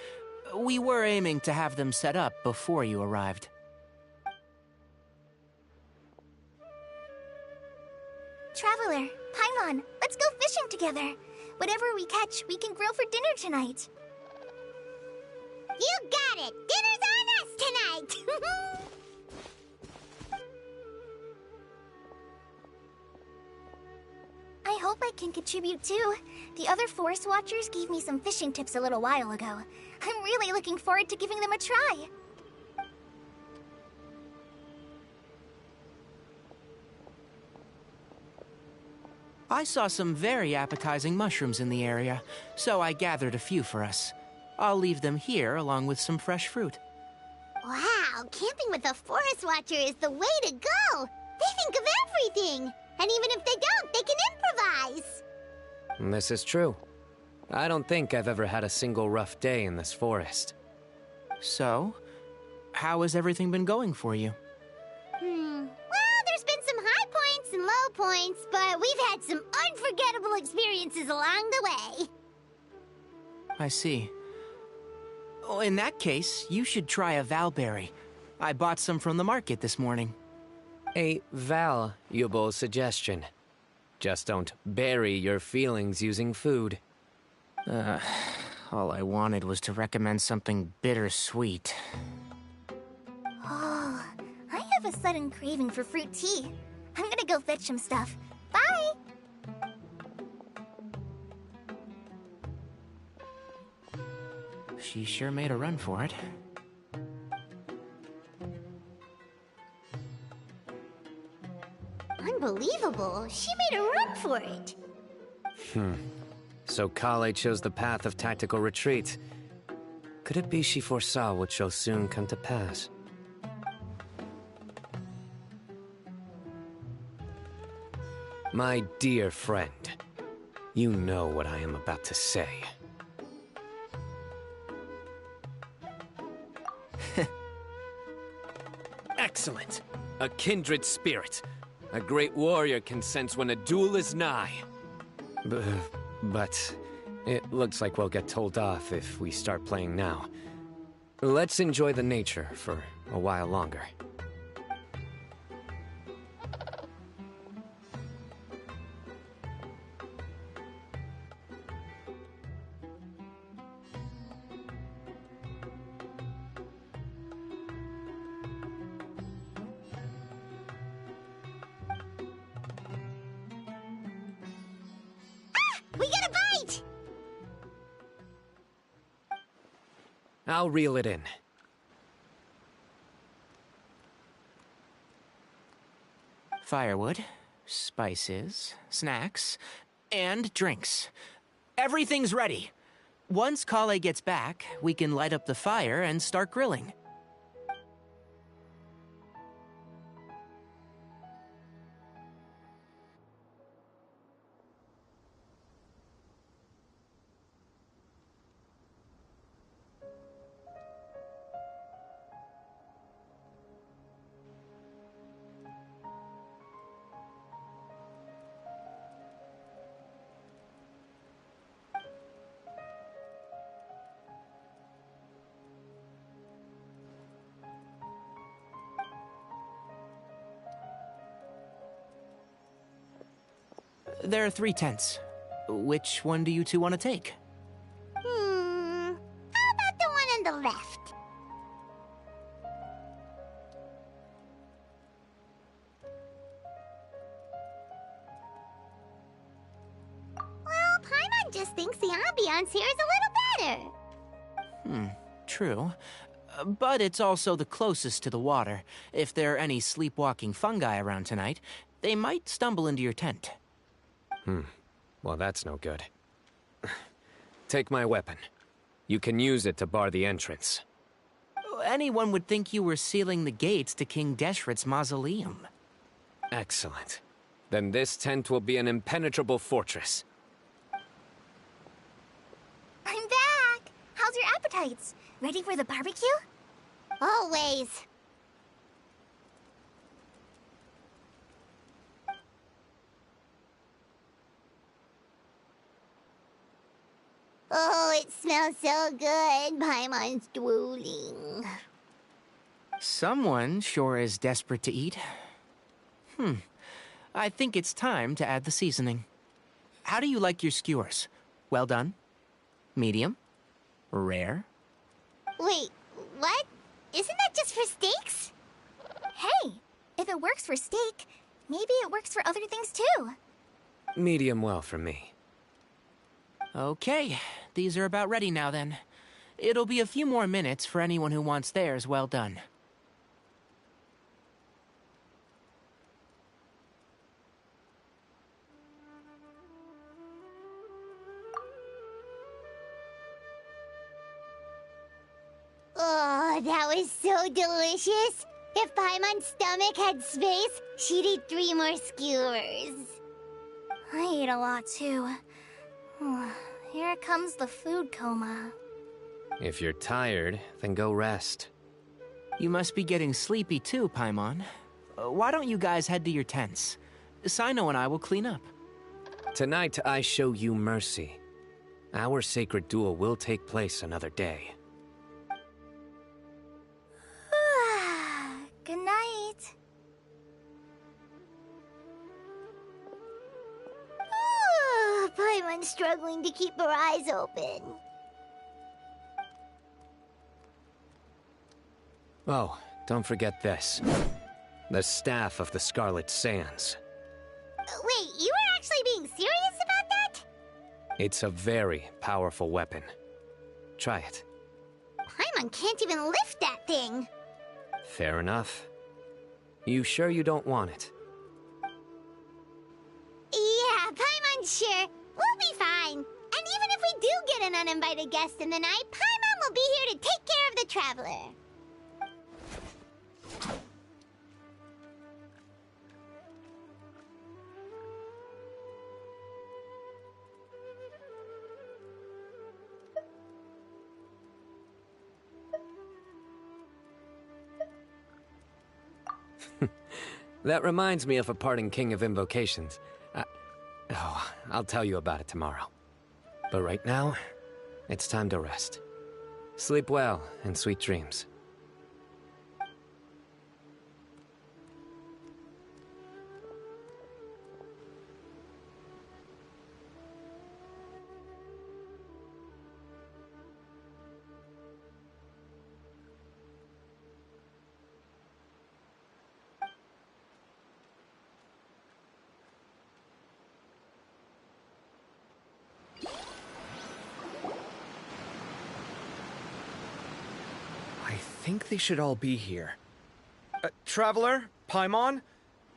We were aiming to have them set up before you arrived. Traveler, Paimon, let's go fishing together. Whatever we catch, we can grill for dinner tonight. You got it! Dinner's on us tonight! I hope I can contribute too. The other Forest Watchers gave me some fishing tips a little while ago. I'm really looking forward to giving them a try. I saw some very appetizing mushrooms in the area, so I gathered a few for us. I'll leave them here along with some fresh fruit. Wow, camping with a Forest Watcher is the way to go! They think of everything! And even if they don't, they can improvise! This is true. I don't think I've ever had a single rough day in this forest. So, how has everything been going for you? Well, there's been some high points and low points, but we've had some unforgettable experiences along the way. I see. Oh, in that case, you should try a valberry. I bought some from the market this morning. A valuable suggestion. Just don't bury your feelings using food. All I wanted was to recommend something bittersweet. Oh, I have a sudden craving for fruit tea. I'm gonna go fetch some stuff. Bye! She sure made a run for it. Unbelievable. She made a run for it. So Kale chose the path of tactical retreat. Could it be she foresaw what shall soon come to pass? My dear friend, you know what I am about to say. Excellent! A kindred spirit. A great warrior can sense when a duel is nigh. But it looks like we'll get told off if we start playing now. Let's enjoy the nature for a while longer. We got a bite! I'll reel it in. Firewood, spices, snacks, and drinks. Everything's ready. Once Kale gets back, we can light up the fire and start grilling. There are 3 tents. Which one do you two want to take? How about the one on the left? Well, Paimon just thinks the ambiance here is a little better. True. But it's also the closest to the water. If there are any sleepwalking fungi around tonight, they might stumble into your tent. Well, that's no good. Take my weapon. You can use it to bar the entrance. Anyone would think you were sealing the gates to King Deshret's mausoleum. Excellent. Then this tent will be an impenetrable fortress. I'm back! How's your appetites? Ready for the barbecue? Always. it smells so good. Paimon's drooling. Someone sure is desperate to eat. I think it's time to add the seasoning. How do you like your skewers? Well done? Medium? Rare? Wait, what? Isn't that just for steaks? Hey, if it works for steak, maybe it works for other things too. Medium well for me. Okay, these are about ready now then. It'll be a few more minutes for anyone who wants theirs well done. Oh, that was so delicious. If Paimon's stomach had space, she'd eat 3 more skewers. I ate a lot too. Here comes the food coma. If you're tired, then go rest. You must be getting sleepy too, Paimon. Why don't you guys head to your tents? Sino and I will clean up. Tonight I show you mercy. Our sacred duel will take place another day. Good night. Paimon's struggling to keep her eyes open. Oh, don't forget this. The Staff of the Scarlet Sands. Wait, you were actually being serious about that? It's a very powerful weapon. Try it. Paimon can't even lift that thing. Fair enough. You sure you don't want it? Yeah, Paimon's sure. We'll be fine. And even if we do get an uninvited guest in the night, Paimon will be here to take care of the traveler. That reminds me of a parting king of invocations. I'll tell you about it tomorrow. But right now, it's time to rest. Sleep well and sweet dreams. I think they should all be here. Traveler? Paimon?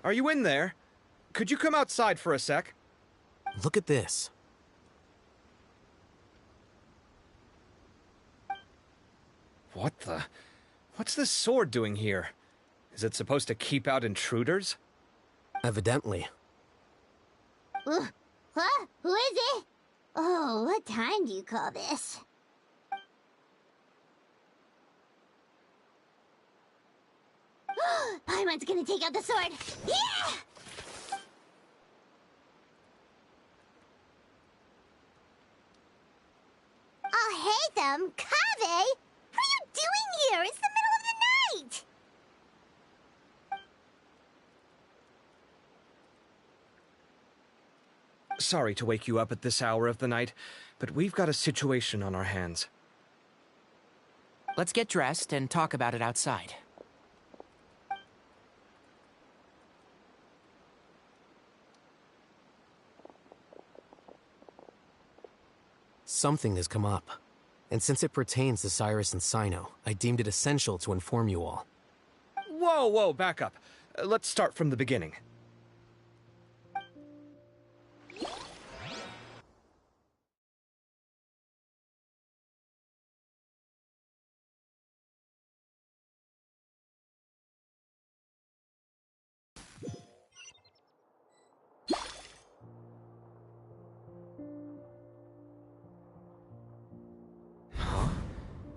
Are you in there? Could you come outside for a sec? Look at this. What the? What's this sword doing here? Is it supposed to keep out intruders? Evidently. What? Who is it? Oh, what time do you call this? Paimon's gonna take out the sword. Yeah! Oh, hey them, Kaveh! What are you doing here? It's the middle of the night! Sorry to wake you up at this hour of the night, but we've got a situation on our hands. Let's get dressed and talk about it outside. Something has come up. And since it pertains to Cyrus and Sino, I deemed it essential to inform you all. Whoa, back up. Let's start from the beginning.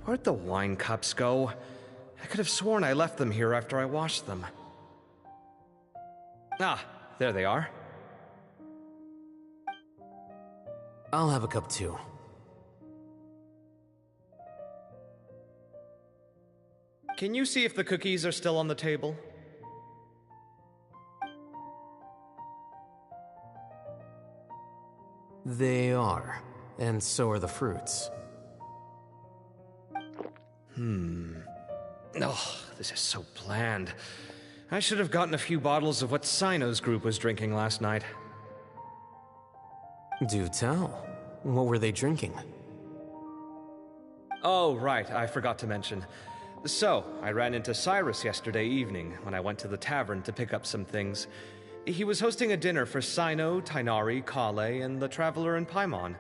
Where'd the wine cups go? I could have sworn I left them here after I washed them. Ah, there they are. I'll have a cup too. can you see if the cookies are still on the table? They are, and so are the fruits. Oh, this is so bland. I should have gotten a few bottles of what Sino's group was drinking last night. Do tell. What were they drinking? Oh, right, I forgot to mention. So, I ran into Cyrus yesterday evening when I went to the tavern to pick up some things. He was hosting a dinner for Sino, Tighnari, Kale, and the Traveler and Paimon.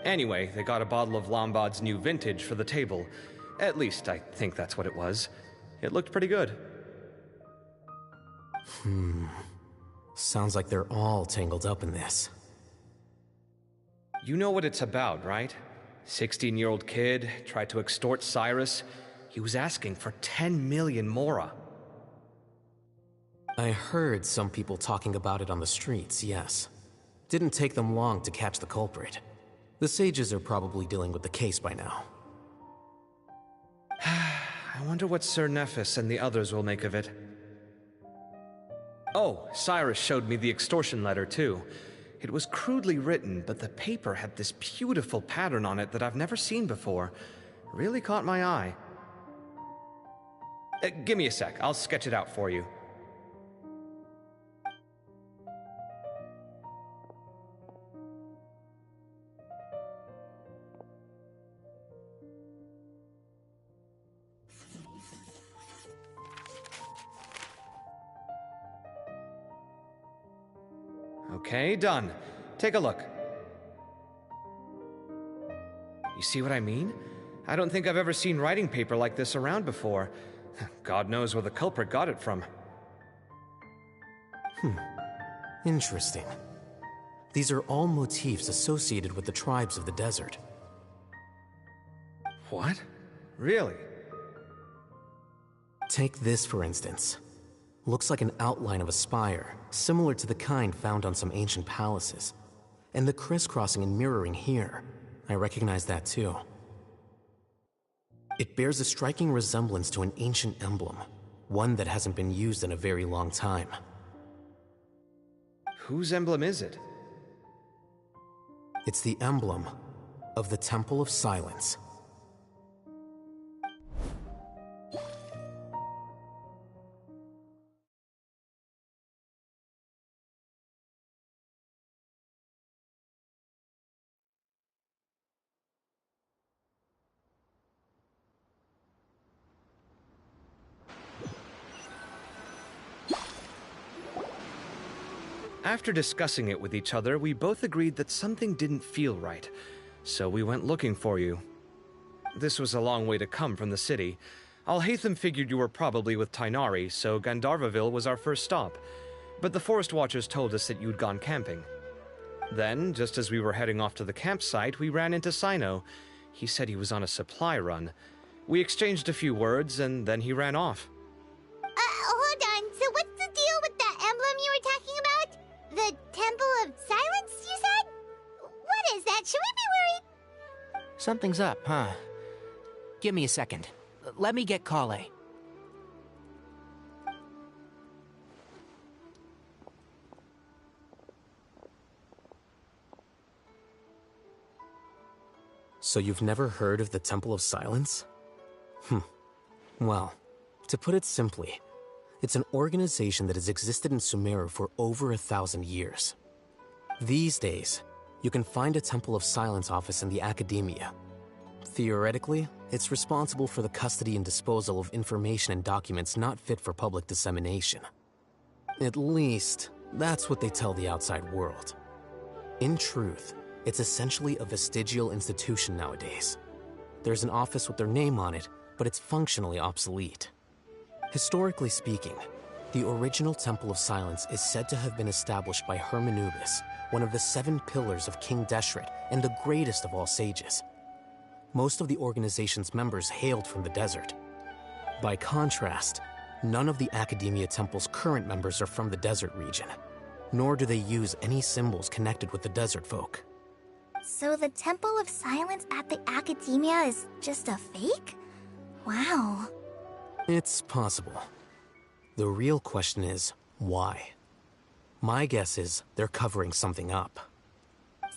Anyway, they got a bottle of Lombard's new vintage for the table. At least, I think that's what it was. It looked pretty good. Sounds like they're all tangled up in this. You know what it's about, right? 16-year-old kid tried to extort Cyrus. He was asking for 10 million mora. I heard some people talking about it on the streets, yes. Didn't take them long to catch the culprit. The sages are probably dealing with the case by now. I wonder what Sir Nephis and the others will make of it. Oh, Cyrus showed me the extortion letter, too. It was crudely written, but the paper had this beautiful pattern on it that I've never seen before. Really caught my eye. Give me a sec, I'll sketch it out for you. Okay, done. Take a look. You see what I mean? I don't think I've ever seen writing paper like this around before. God knows where the culprit got it from. Interesting. These are all motifs associated with the tribes of the desert. What? Really? Take this, for instance. Looks like an outline of a spire, similar to the kind found on some ancient palaces. And the crisscrossing and mirroring here, I recognize that too. It bears a striking resemblance to an ancient emblem, one that hasn't been used in a very long time. Whose emblem is it? It's the emblem of the Temple of Silence. After discussing it with each other, we both agreed that something didn't feel right, so we went looking for you. This was a long way to come from the city. Alhaitham figured you were probably with Tighnari, so Gandharvaville was our first stop, but the Forest Watchers told us that you'd gone camping. Then, just as we were heading off to the campsite, we ran into Sino. He said he was on a supply run. We exchanged a few words, and then he ran off. Hold on. So what's the deal with that emblem you were talking about? The Temple of Silence, you said? What is that? Should we be worried? Something's up, huh? Give me a second. Let me get Kale. So you've never heard of the Temple of Silence? Well, to put it simply, it's an organization that has existed in Sumeru for over 1,000 years. These days, you can find a Temple of Silence office in the academia. Theoretically, it's responsible for the custody and disposal of information and documents not fit for public dissemination. At least, that's what they tell the outside world. In truth, it's essentially a vestigial institution nowadays. There's an office with their name on it, but it's functionally obsolete. Historically speaking, the original Temple of Silence is said to have been established by Hermanubis, one of the 7 pillars of King Deshret and the greatest of all sages. Most of the organization's members hailed from the desert. By contrast, none of the Academia Temple's current members are from the desert region, nor do they use any symbols connected with the desert folk. So the Temple of Silence at the Academia is just a fake? Wow. It's possible. The real question is, why? My guess is they're covering something up.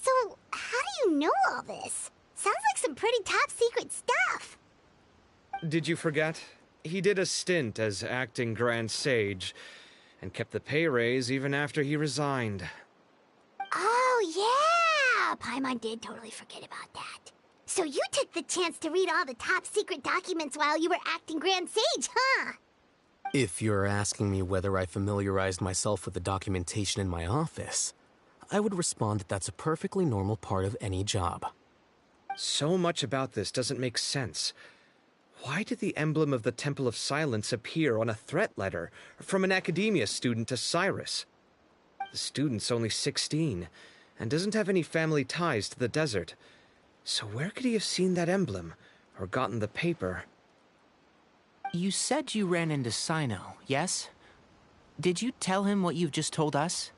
So, how do you know all this? Sounds like some pretty top secret stuff. Did you forget? He did a stint as acting Grand Sage, and kept the pay raise even after he resigned. Oh, yeah! Paimon did totally forget about that. So you took the chance to read all the top secret documents while you were acting Grand Sage, huh? If you're asking me whether I familiarized myself with the documentation in my office, I would respond that that's a perfectly normal part of any job. So much about this doesn't make sense. Why did the emblem of the Temple of Silence appear on a threat letter from an academia student to Cyrus? The student's only 16 and doesn't have any family ties to the desert. So where could he have seen that emblem or gotten the paper? You said you ran into Sino, yes? Did you tell him what you've just told us?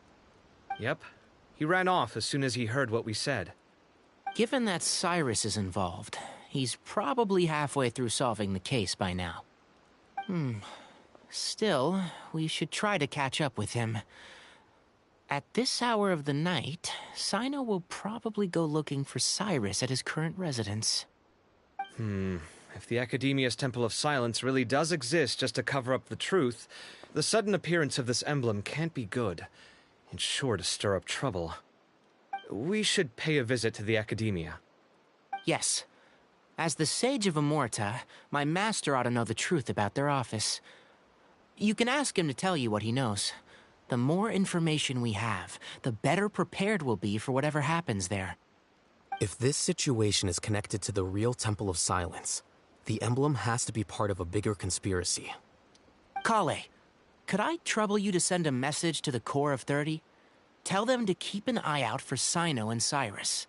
Yep. He ran off as soon as he heard what we said. Given that Cyrus is involved, he's probably halfway through solving the case by now. Still, we should try to catch up with him. At this hour of the night, Sino will probably go looking for Cyrus at his current residence. If the Academia's Temple of Silence really does exist just to cover up the truth, the sudden appearance of this emblem can't be good. It's sure to stir up trouble. We should pay a visit to the Academia. Yes. As the Sage of Amorta, my master ought to know the truth about their office. You can ask him to tell you what he knows. The more information we have, the better prepared we'll be for whatever happens there. If this situation is connected to the real Temple of Silence, the emblem has to be part of a bigger conspiracy. Kale, could I trouble you to send a message to the Core of 30? Tell them to keep an eye out for Sino and Cyrus.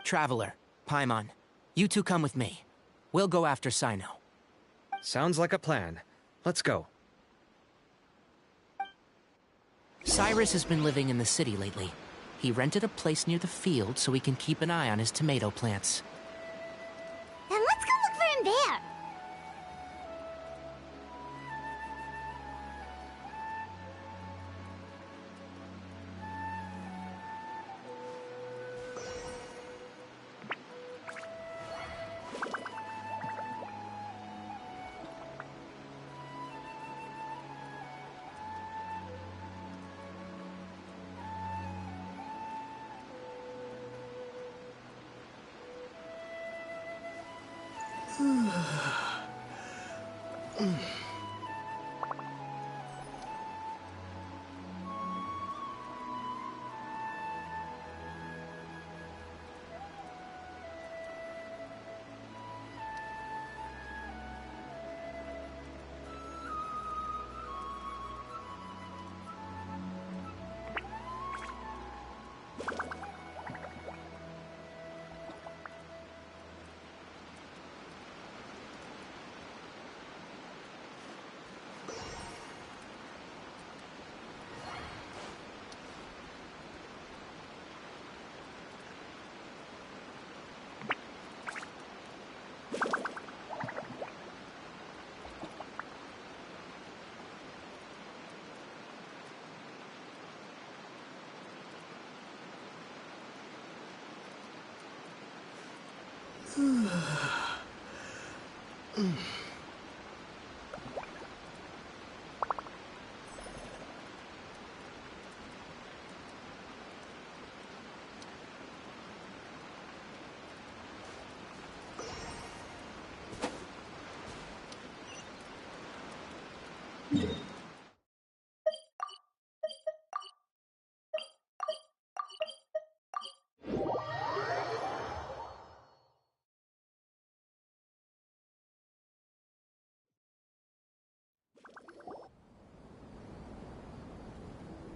Traveler, Paimon, you two come with me. We'll go after Sino. Sounds like a plan. Let's go. Cyrus has been living in the city lately. He rented a place near the field so he can keep an eye on his tomato plants. Then let's go look for him there.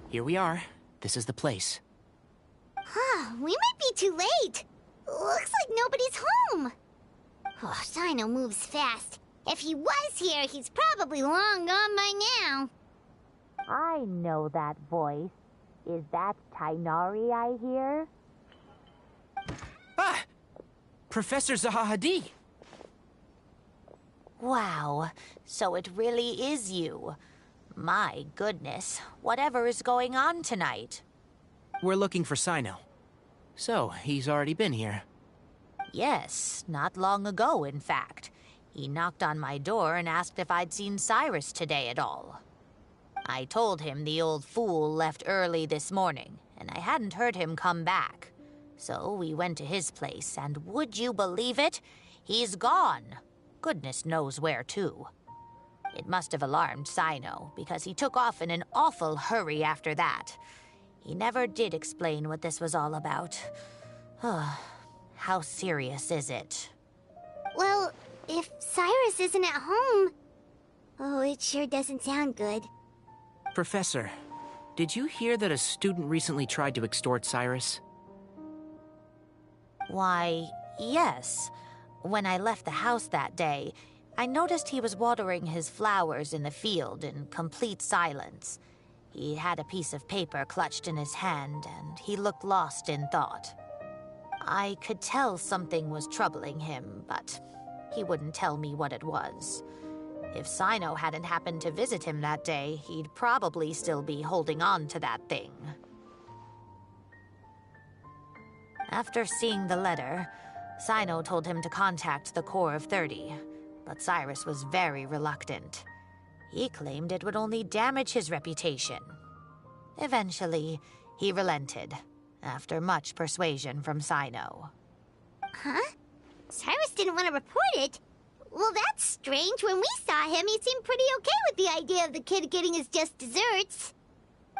Here we are. This is the place. Huh, we might be too late. Looks like nobody's home. Oh, Sino moves fast. If he was here, he's probably long gone by now. I know that voice. Is that Tainari I hear? Ah! Professor Zahahadi! Wow, so it really is you. My goodness, whatever is going on tonight? We're looking for Sino. So, he's already been here. Yes, not long ago, in fact. He knocked on my door and asked if I'd seen Cyrus today at all. I told him the old fool left early this morning, and I hadn't heard him come back. So we went to his place, and would you believe it? He's gone. Goodness knows where to. It must have alarmed Sino, because he took off in an awful hurry after that. He never did explain what this was all about. How serious is it? Well, if Cyrus isn't at home... Oh, it sure doesn't sound good. Professor, did you hear that a student recently tried to extort Cyrus? Why, yes. When I left the house that day, I noticed he was watering his flowers in the field in complete silence. He had a piece of paper clutched in his hand, and he looked lost in thought. I could tell something was troubling him, but he wouldn't tell me what it was. If Sino hadn't happened to visit him that day, he'd probably still be holding on to that thing. After seeing the letter, Sino told him to contact the Corps of 30, but Cyrus was very reluctant. He claimed it would only damage his reputation. Eventually, he relented, after much persuasion from Sino. Huh? Cyrus didn't want to report it? Well, that's strange. When we saw him, he seemed pretty okay with the idea of the kid getting his just desserts.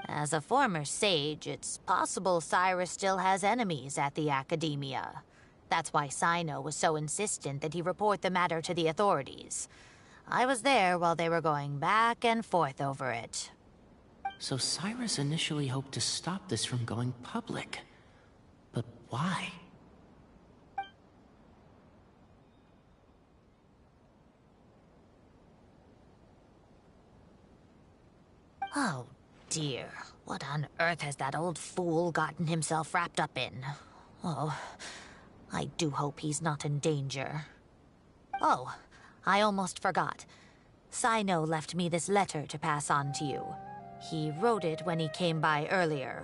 As a former sage, it's possible Cyrus still has enemies at the Academia. That's why Sino was so insistent that he report the matter to the authorities. I was there while they were going back and forth over it. So Cyrus initially hoped to stop this from going public. But why? Oh, dear. What on earth has that old fool gotten himself wrapped up in? Oh, I do hope he's not in danger. Oh, I almost forgot. Sino left me this letter to pass on to you. He wrote it when he came by earlier.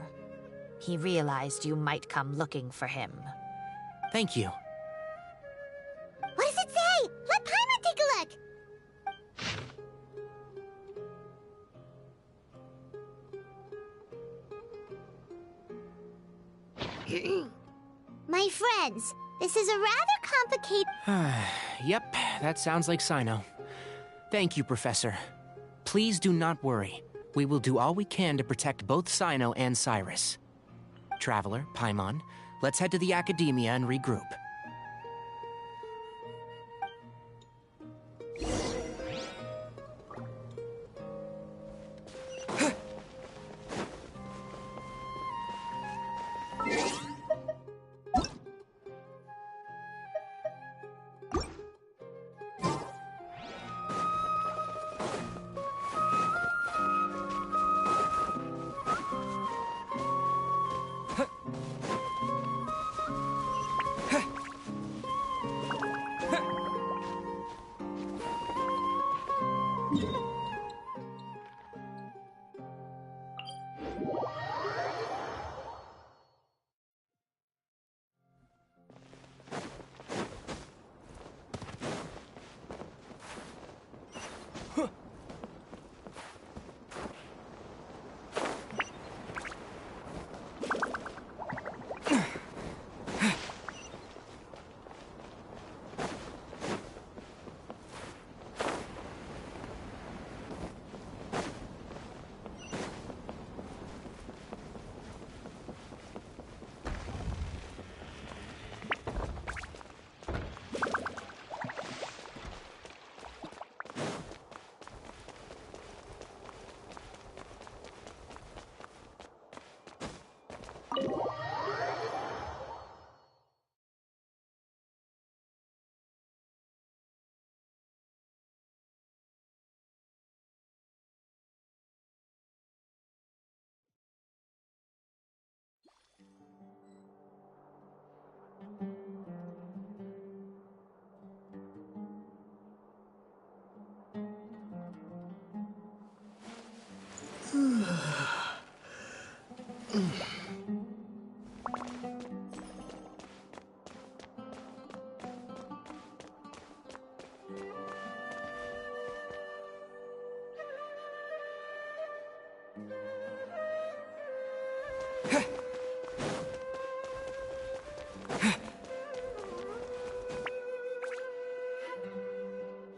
He realized you might come looking for him. Thank you. What does it say? Let Paimon take a look! My friends, this is a rather complicated... Yep, that sounds like Sino. Thank you, Professor. Please do not worry. We will do all we can to protect both Sino and Cyrus. Traveler, Paimon, let's head to the Academia and regroup.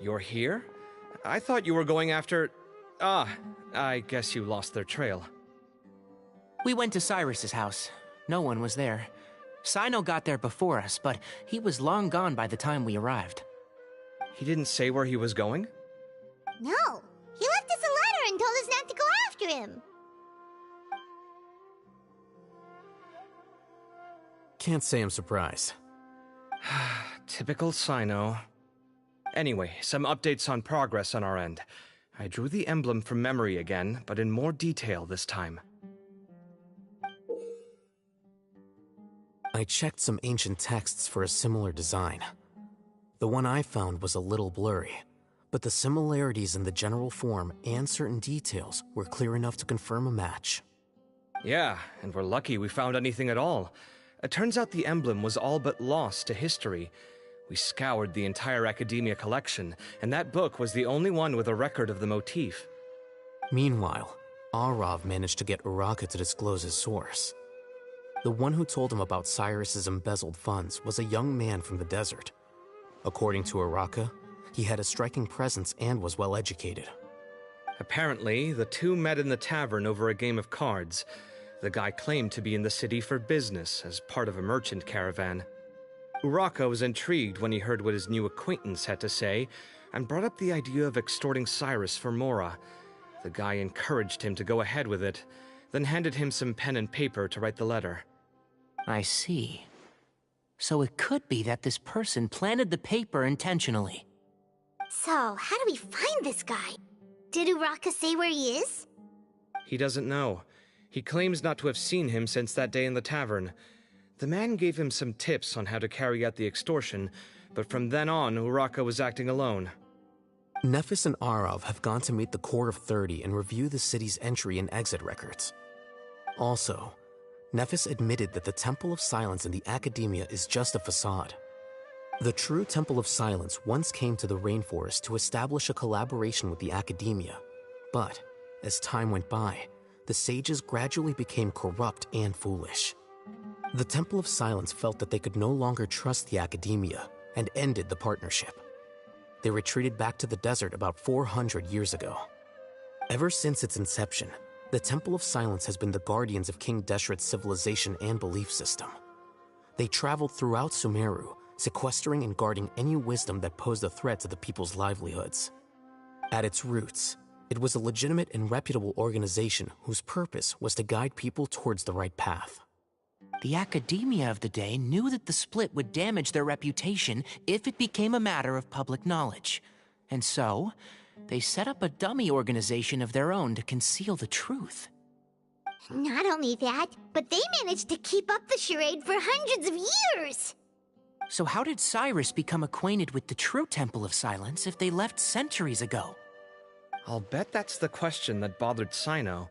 You're here? I thought you were going after... Ah, I guess you lost their trail. We went to Cyrus's house. No one was there. Sino got there before us, but he was long gone by the time we arrived. He didn't say where he was going? No, he left us a letter and told us not to go after him. Can't say I'm surprised. Typical Sino. Anyway, some updates on progress on our end. I drew the emblem from memory again, but in more detail this time. I checked some ancient texts for a similar design. The one I found was a little blurry, but the similarities in the general form and certain details were clear enough to confirm a match. Yeah, and we're lucky we found anything at all. It turns out the emblem was all but lost to history. We scoured the entire Academia collection, and that book was the only one with a record of the motif. Meanwhile, Arav managed to get Uraka to disclose his source. The one who told him about Cyrus's embezzled funds was a young man from the desert. According to Uraka, he had a striking presence and was well educated. Apparently, the two met in the tavern over a game of cards. The guy claimed to be in the city for business, as part of a merchant caravan. Uraka was intrigued when he heard what his new acquaintance had to say, and brought up the idea of extorting Cyrus for Mora. The guy encouraged him to go ahead with it, then handed him some pen and paper to write the letter. I see. So it could be that this person planted the paper intentionally. So, how do we find this guy? Did Uraka say where he is? He doesn't know. He claims not to have seen him since that day in the tavern. The man gave him some tips on how to carry out the extortion, but from then on, Uraka was acting alone. Nephis and Arav have gone to meet the Court of 30 and review the city's entry and exit records. Also, Nephis admitted that the Temple of Silence in the Academia is just a facade. The true Temple of Silence once came to the rainforest to establish a collaboration with the Academia, but as time went by, the sages gradually became corrupt and foolish. The Temple of Silence felt that they could no longer trust the Academia and ended the partnership. They retreated back to the desert about 400 years ago. Ever since its inception, the Temple of Silence has been the guardians of King Deshret's civilization and belief system. They traveled throughout Sumeru, sequestering and guarding any wisdom that posed a threat to the people's livelihoods. At its roots, it was a legitimate and reputable organization whose purpose was to guide people towards the right path. The Academia of the day knew that the split would damage their reputation if it became a matter of public knowledge. And so, they set up a dummy organization of their own to conceal the truth. Not only that, but they managed to keep up the charade for hundreds of years! So how did Cyrus become acquainted with the true Temple of Silence if they left centuries ago? I'll bet that's the question that bothered Sino.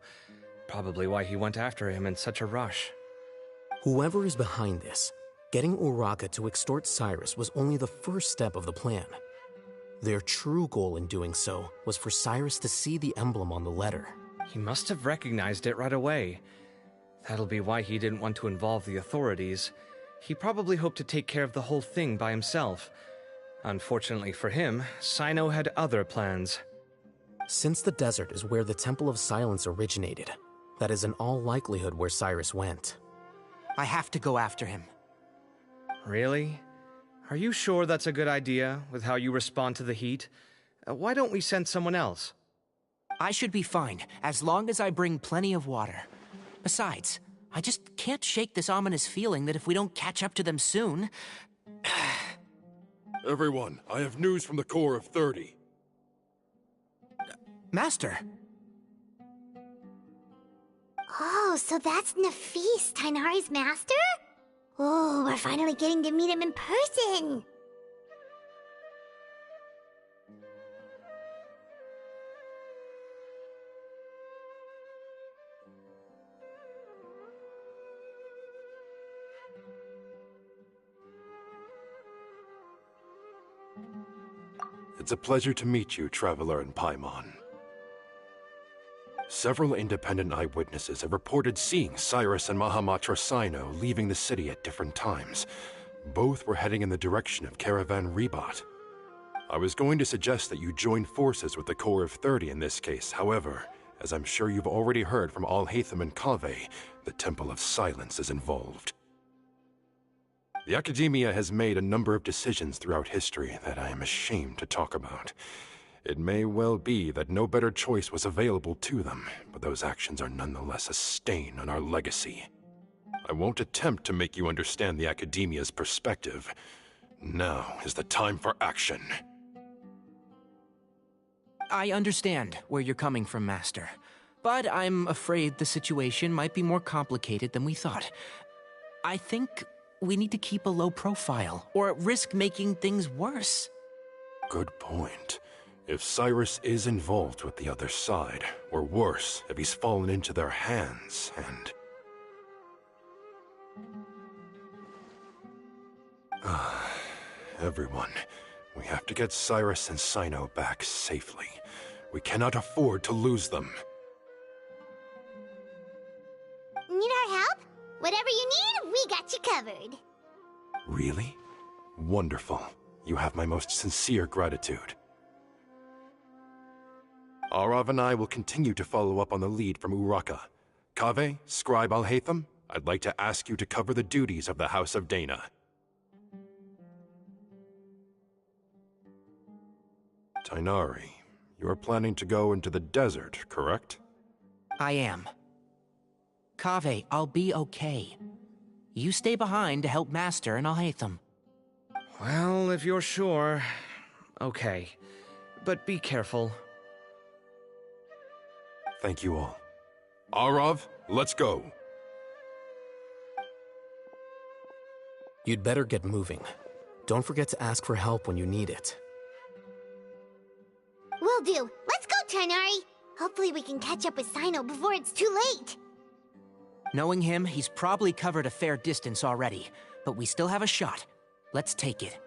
Probably why he went after him in such a rush. Whoever is behind this, getting Uraka to extort Cyrus was only the first step of the plan. Their true goal in doing so was for Cyrus to see the emblem on the letter. He must have recognized it right away. That'll be why he didn't want to involve the authorities. He probably hoped to take care of the whole thing by himself. Unfortunately for him, Sino had other plans. Since the desert is where the Temple of Silence originated, that is in all likelihood where Cyrus went. I have to go after him. Really? Are you sure that's a good idea, with how you respond to the heat? Why don't we send someone else? I should be fine, as long as I bring plenty of water. Besides, I just can't shake this ominous feeling that if we don't catch up to them soon... Everyone, I have news from the Core of 30. Master! Oh, so that's Nafis, Tainari's master? Oh, we're finally getting to meet him in person! It's a pleasure to meet you, Traveler in Paimon. Several independent eyewitnesses have reported seeing Cyrus and Mahamatra Sino leaving the city at different times. Both were heading in the direction of Caravan Rebat. I was going to suggest that you join forces with the Corps of 30 in this case. However, as I'm sure you've already heard from Alhaitham and Kaveh, the Temple of Silence is involved. The Academia has made a number of decisions throughout history that I am ashamed to talk about. It may well be that no better choice was available to them, but those actions are nonetheless a stain on our legacy. I won't attempt to make you understand the Academia's perspective. Now is the time for action. I understand where you're coming from, Master. But I'm afraid the situation might be more complicated than we thought. I think we need to keep a low profile, or risk making things worse. Good point. If Cyrus is involved with the other side, or worse, if he's fallen into their hands, and... Everyone, we have to get Cyrus and Sino back safely. We cannot afford to lose them. Need our help? Whatever you need, we got you covered. Really? Wonderful. You have my most sincere gratitude. Arav and I will continue to follow up on the lead from Uraka. Kaveh, Scribe Alhaitham, I'd like to ask you to cover the duties of the House of Dana. Tighnari, you are planning to go into the desert, correct? I am. Kaveh, I'll be okay. You stay behind to help Master and Alhaitham. Well, if you're sure... okay. But be careful. Thank you all. Arav, let's go. You'd better get moving. Don't forget to ask for help when you need it. Will do. Let's go, Tighnari. Hopefully we can catch up with Sino before it's too late. Knowing him, he's probably covered a fair distance already, but we still have a shot. Let's take it.